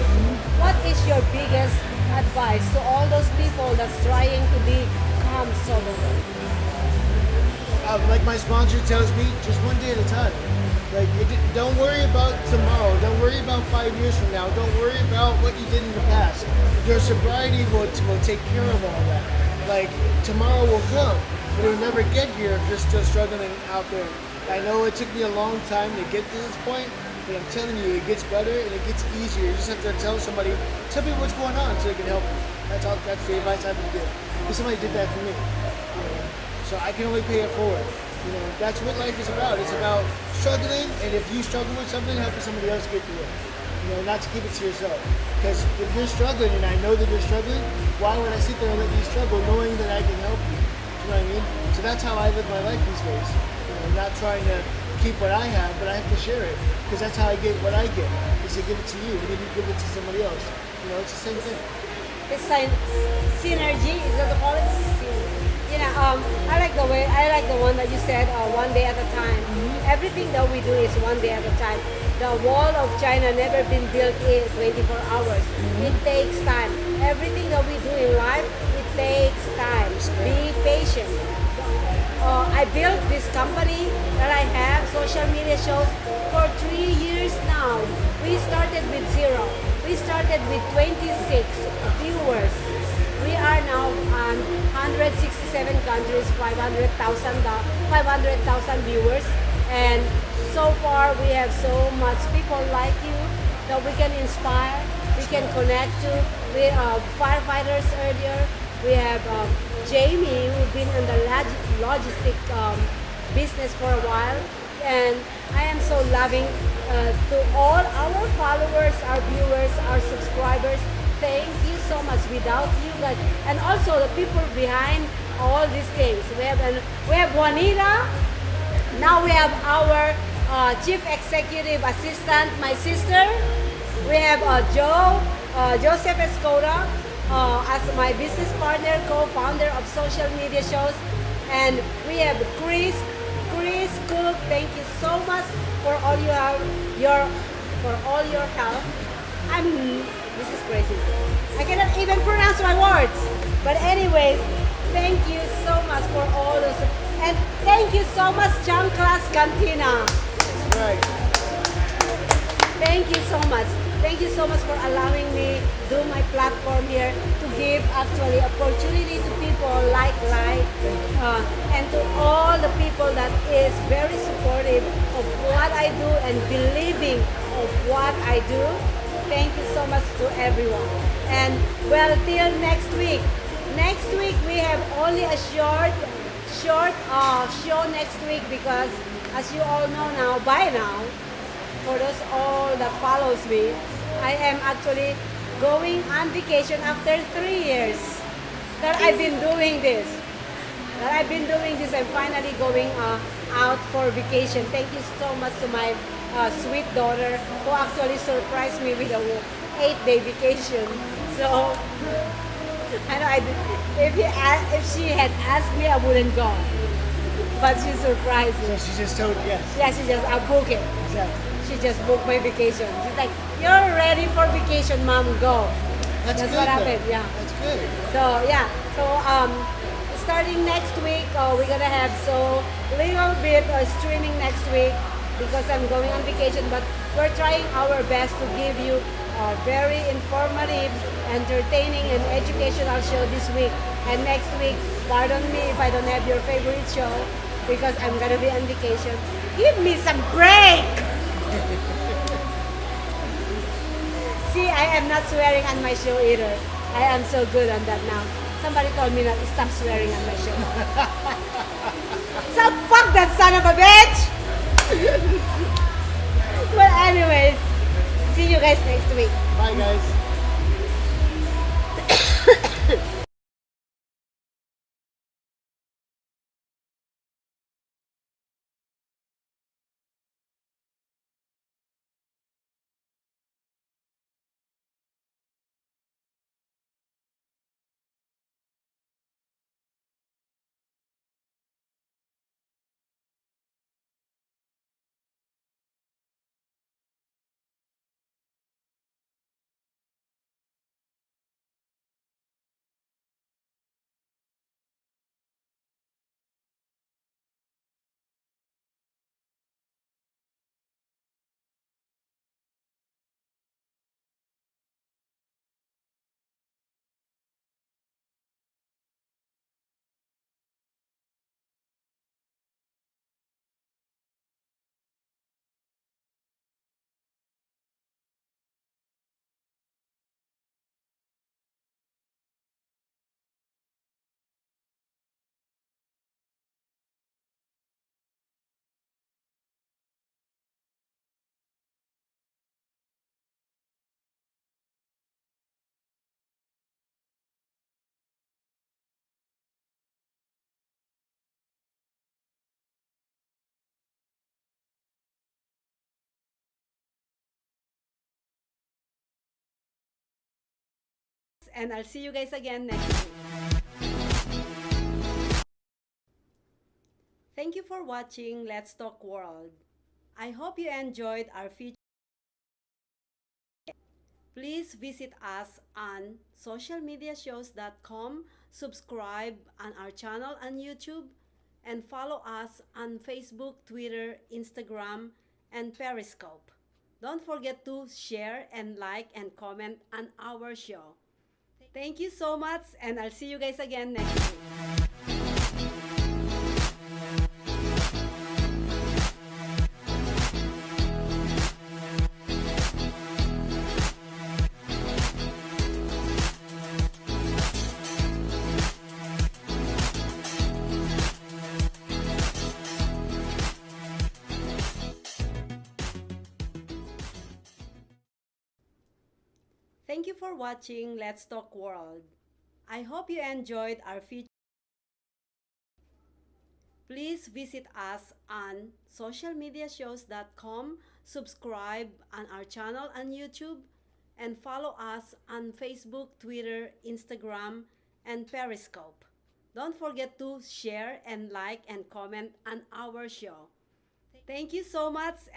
What is your biggest advice to all those people that's trying to become sober? Like my sponsor tells me, just one day at a time. Like, don't worry about tomorrow. Don't worry about 5 years from now. Don't worry about what you did in the past. Your sobriety will take care of all that. Like, tomorrow will come, but it'll never get here if you're still struggling out there. I know it took me a long time to get to this point, But I'm telling you, it gets better and it gets easier. You just have to tell people what's going on so they can help you. That's the advice I would give. Because somebody did that for me. So I can only pay it forward. That's what life is about. It's about struggling, and if you struggle with something, helping somebody else get through it. Not to keep it to yourself. Because if you're struggling and I know that you're struggling, why would I sit there and let you struggle knowing that I can help you? You know what I mean? So that's how I live my life these days. I'm not trying to keep what I have, but I have to share it. Because that's how I get what I get, is to give it to you, and then you give it to somebody else. It's the same thing. It's synergy, is that the call it? I like the one that you said, one day at a time. Everything that we do is one day at a time. The wall of China never been built in 24 hours. It takes time. Everything that we do in life, it takes time. Be patient. I built this company that I have, social media shows, for 3 years now. We started with 0. We started with 26 viewers. We are now on 167 countries, 500,000 viewers, and so far we have so much people like you that we can inspire, we can connect to. We have Firefighters earlier. We have Jamie, who's been in the logistic business for a while, and I am so loving to all our followers, our viewers, our subscribers. Thank you so much. Without you guys, and also the people behind all these things. We have Juanita. Now we have our chief executive assistant, my sister. We have Joseph Escoda as my business partner, co-founder of social media shows, and we have Chris Cook. Thank you so much for all your help. This is crazy. I cannot even pronounce my words. But anyways, thank you so much for all those. And thank you so much, Chanclas Cantina. That's right. Thank you so much. Thank you so much for allowing me do my platform here to give actually opportunity to people like Light, and to all the people that is very supportive of what I do and believing of what I do. Thank you so much to everyone. And well, till next week. Next week we have only a short show next week, because as you all know now, by now, for those all that follows me, I am actually going on vacation after 3 years that I've been doing this. I'm finally going out for vacation. Thank you so much to my sweet daughter, who actually surprised me with a 8-day vacation. So I know if she had asked me, I wouldn't go. But she surprised me. So she just told you yes. Yeah, I booked it. Exactly. She just booked my vacation. She's like, "You're ready for vacation, Mom. Go." That's good, what happened. though. Yeah. That's good. So yeah. So starting next week, we're gonna have so little bit streaming next week, because I'm going on vacation. But we're trying our best to give you a very informative, entertaining, and educational show this week. And next week, pardon me if I don't have your favorite show, because I'm gonna be on vacation. Give me some break. See, I am not swearing on my show either. I am so good on that now. Somebody told me not to stop swearing on my show. So fuck that son of a bitch! Well, anyways, see you guys next week. Bye, guys. and I'll see you guys again next week. Thank you for watching Let's Talk World. I hope you enjoyed our feature. Please visit us on socialmediashows.com, subscribe on our channel on YouTube, and follow us on Facebook, Twitter, Instagram, and Periscope. Don't forget to share and like and comment on our show. Thank you so much, and I'll see you guys again next week. Thank you for watching Let's Talk World. I hope you enjoyed our feature. Please visit us on socialmediashows.com, subscribe on our channel on YouTube, and follow us on Facebook, Twitter, Instagram, and Periscope. Don't forget to share and like and comment on our show. Thank you so much.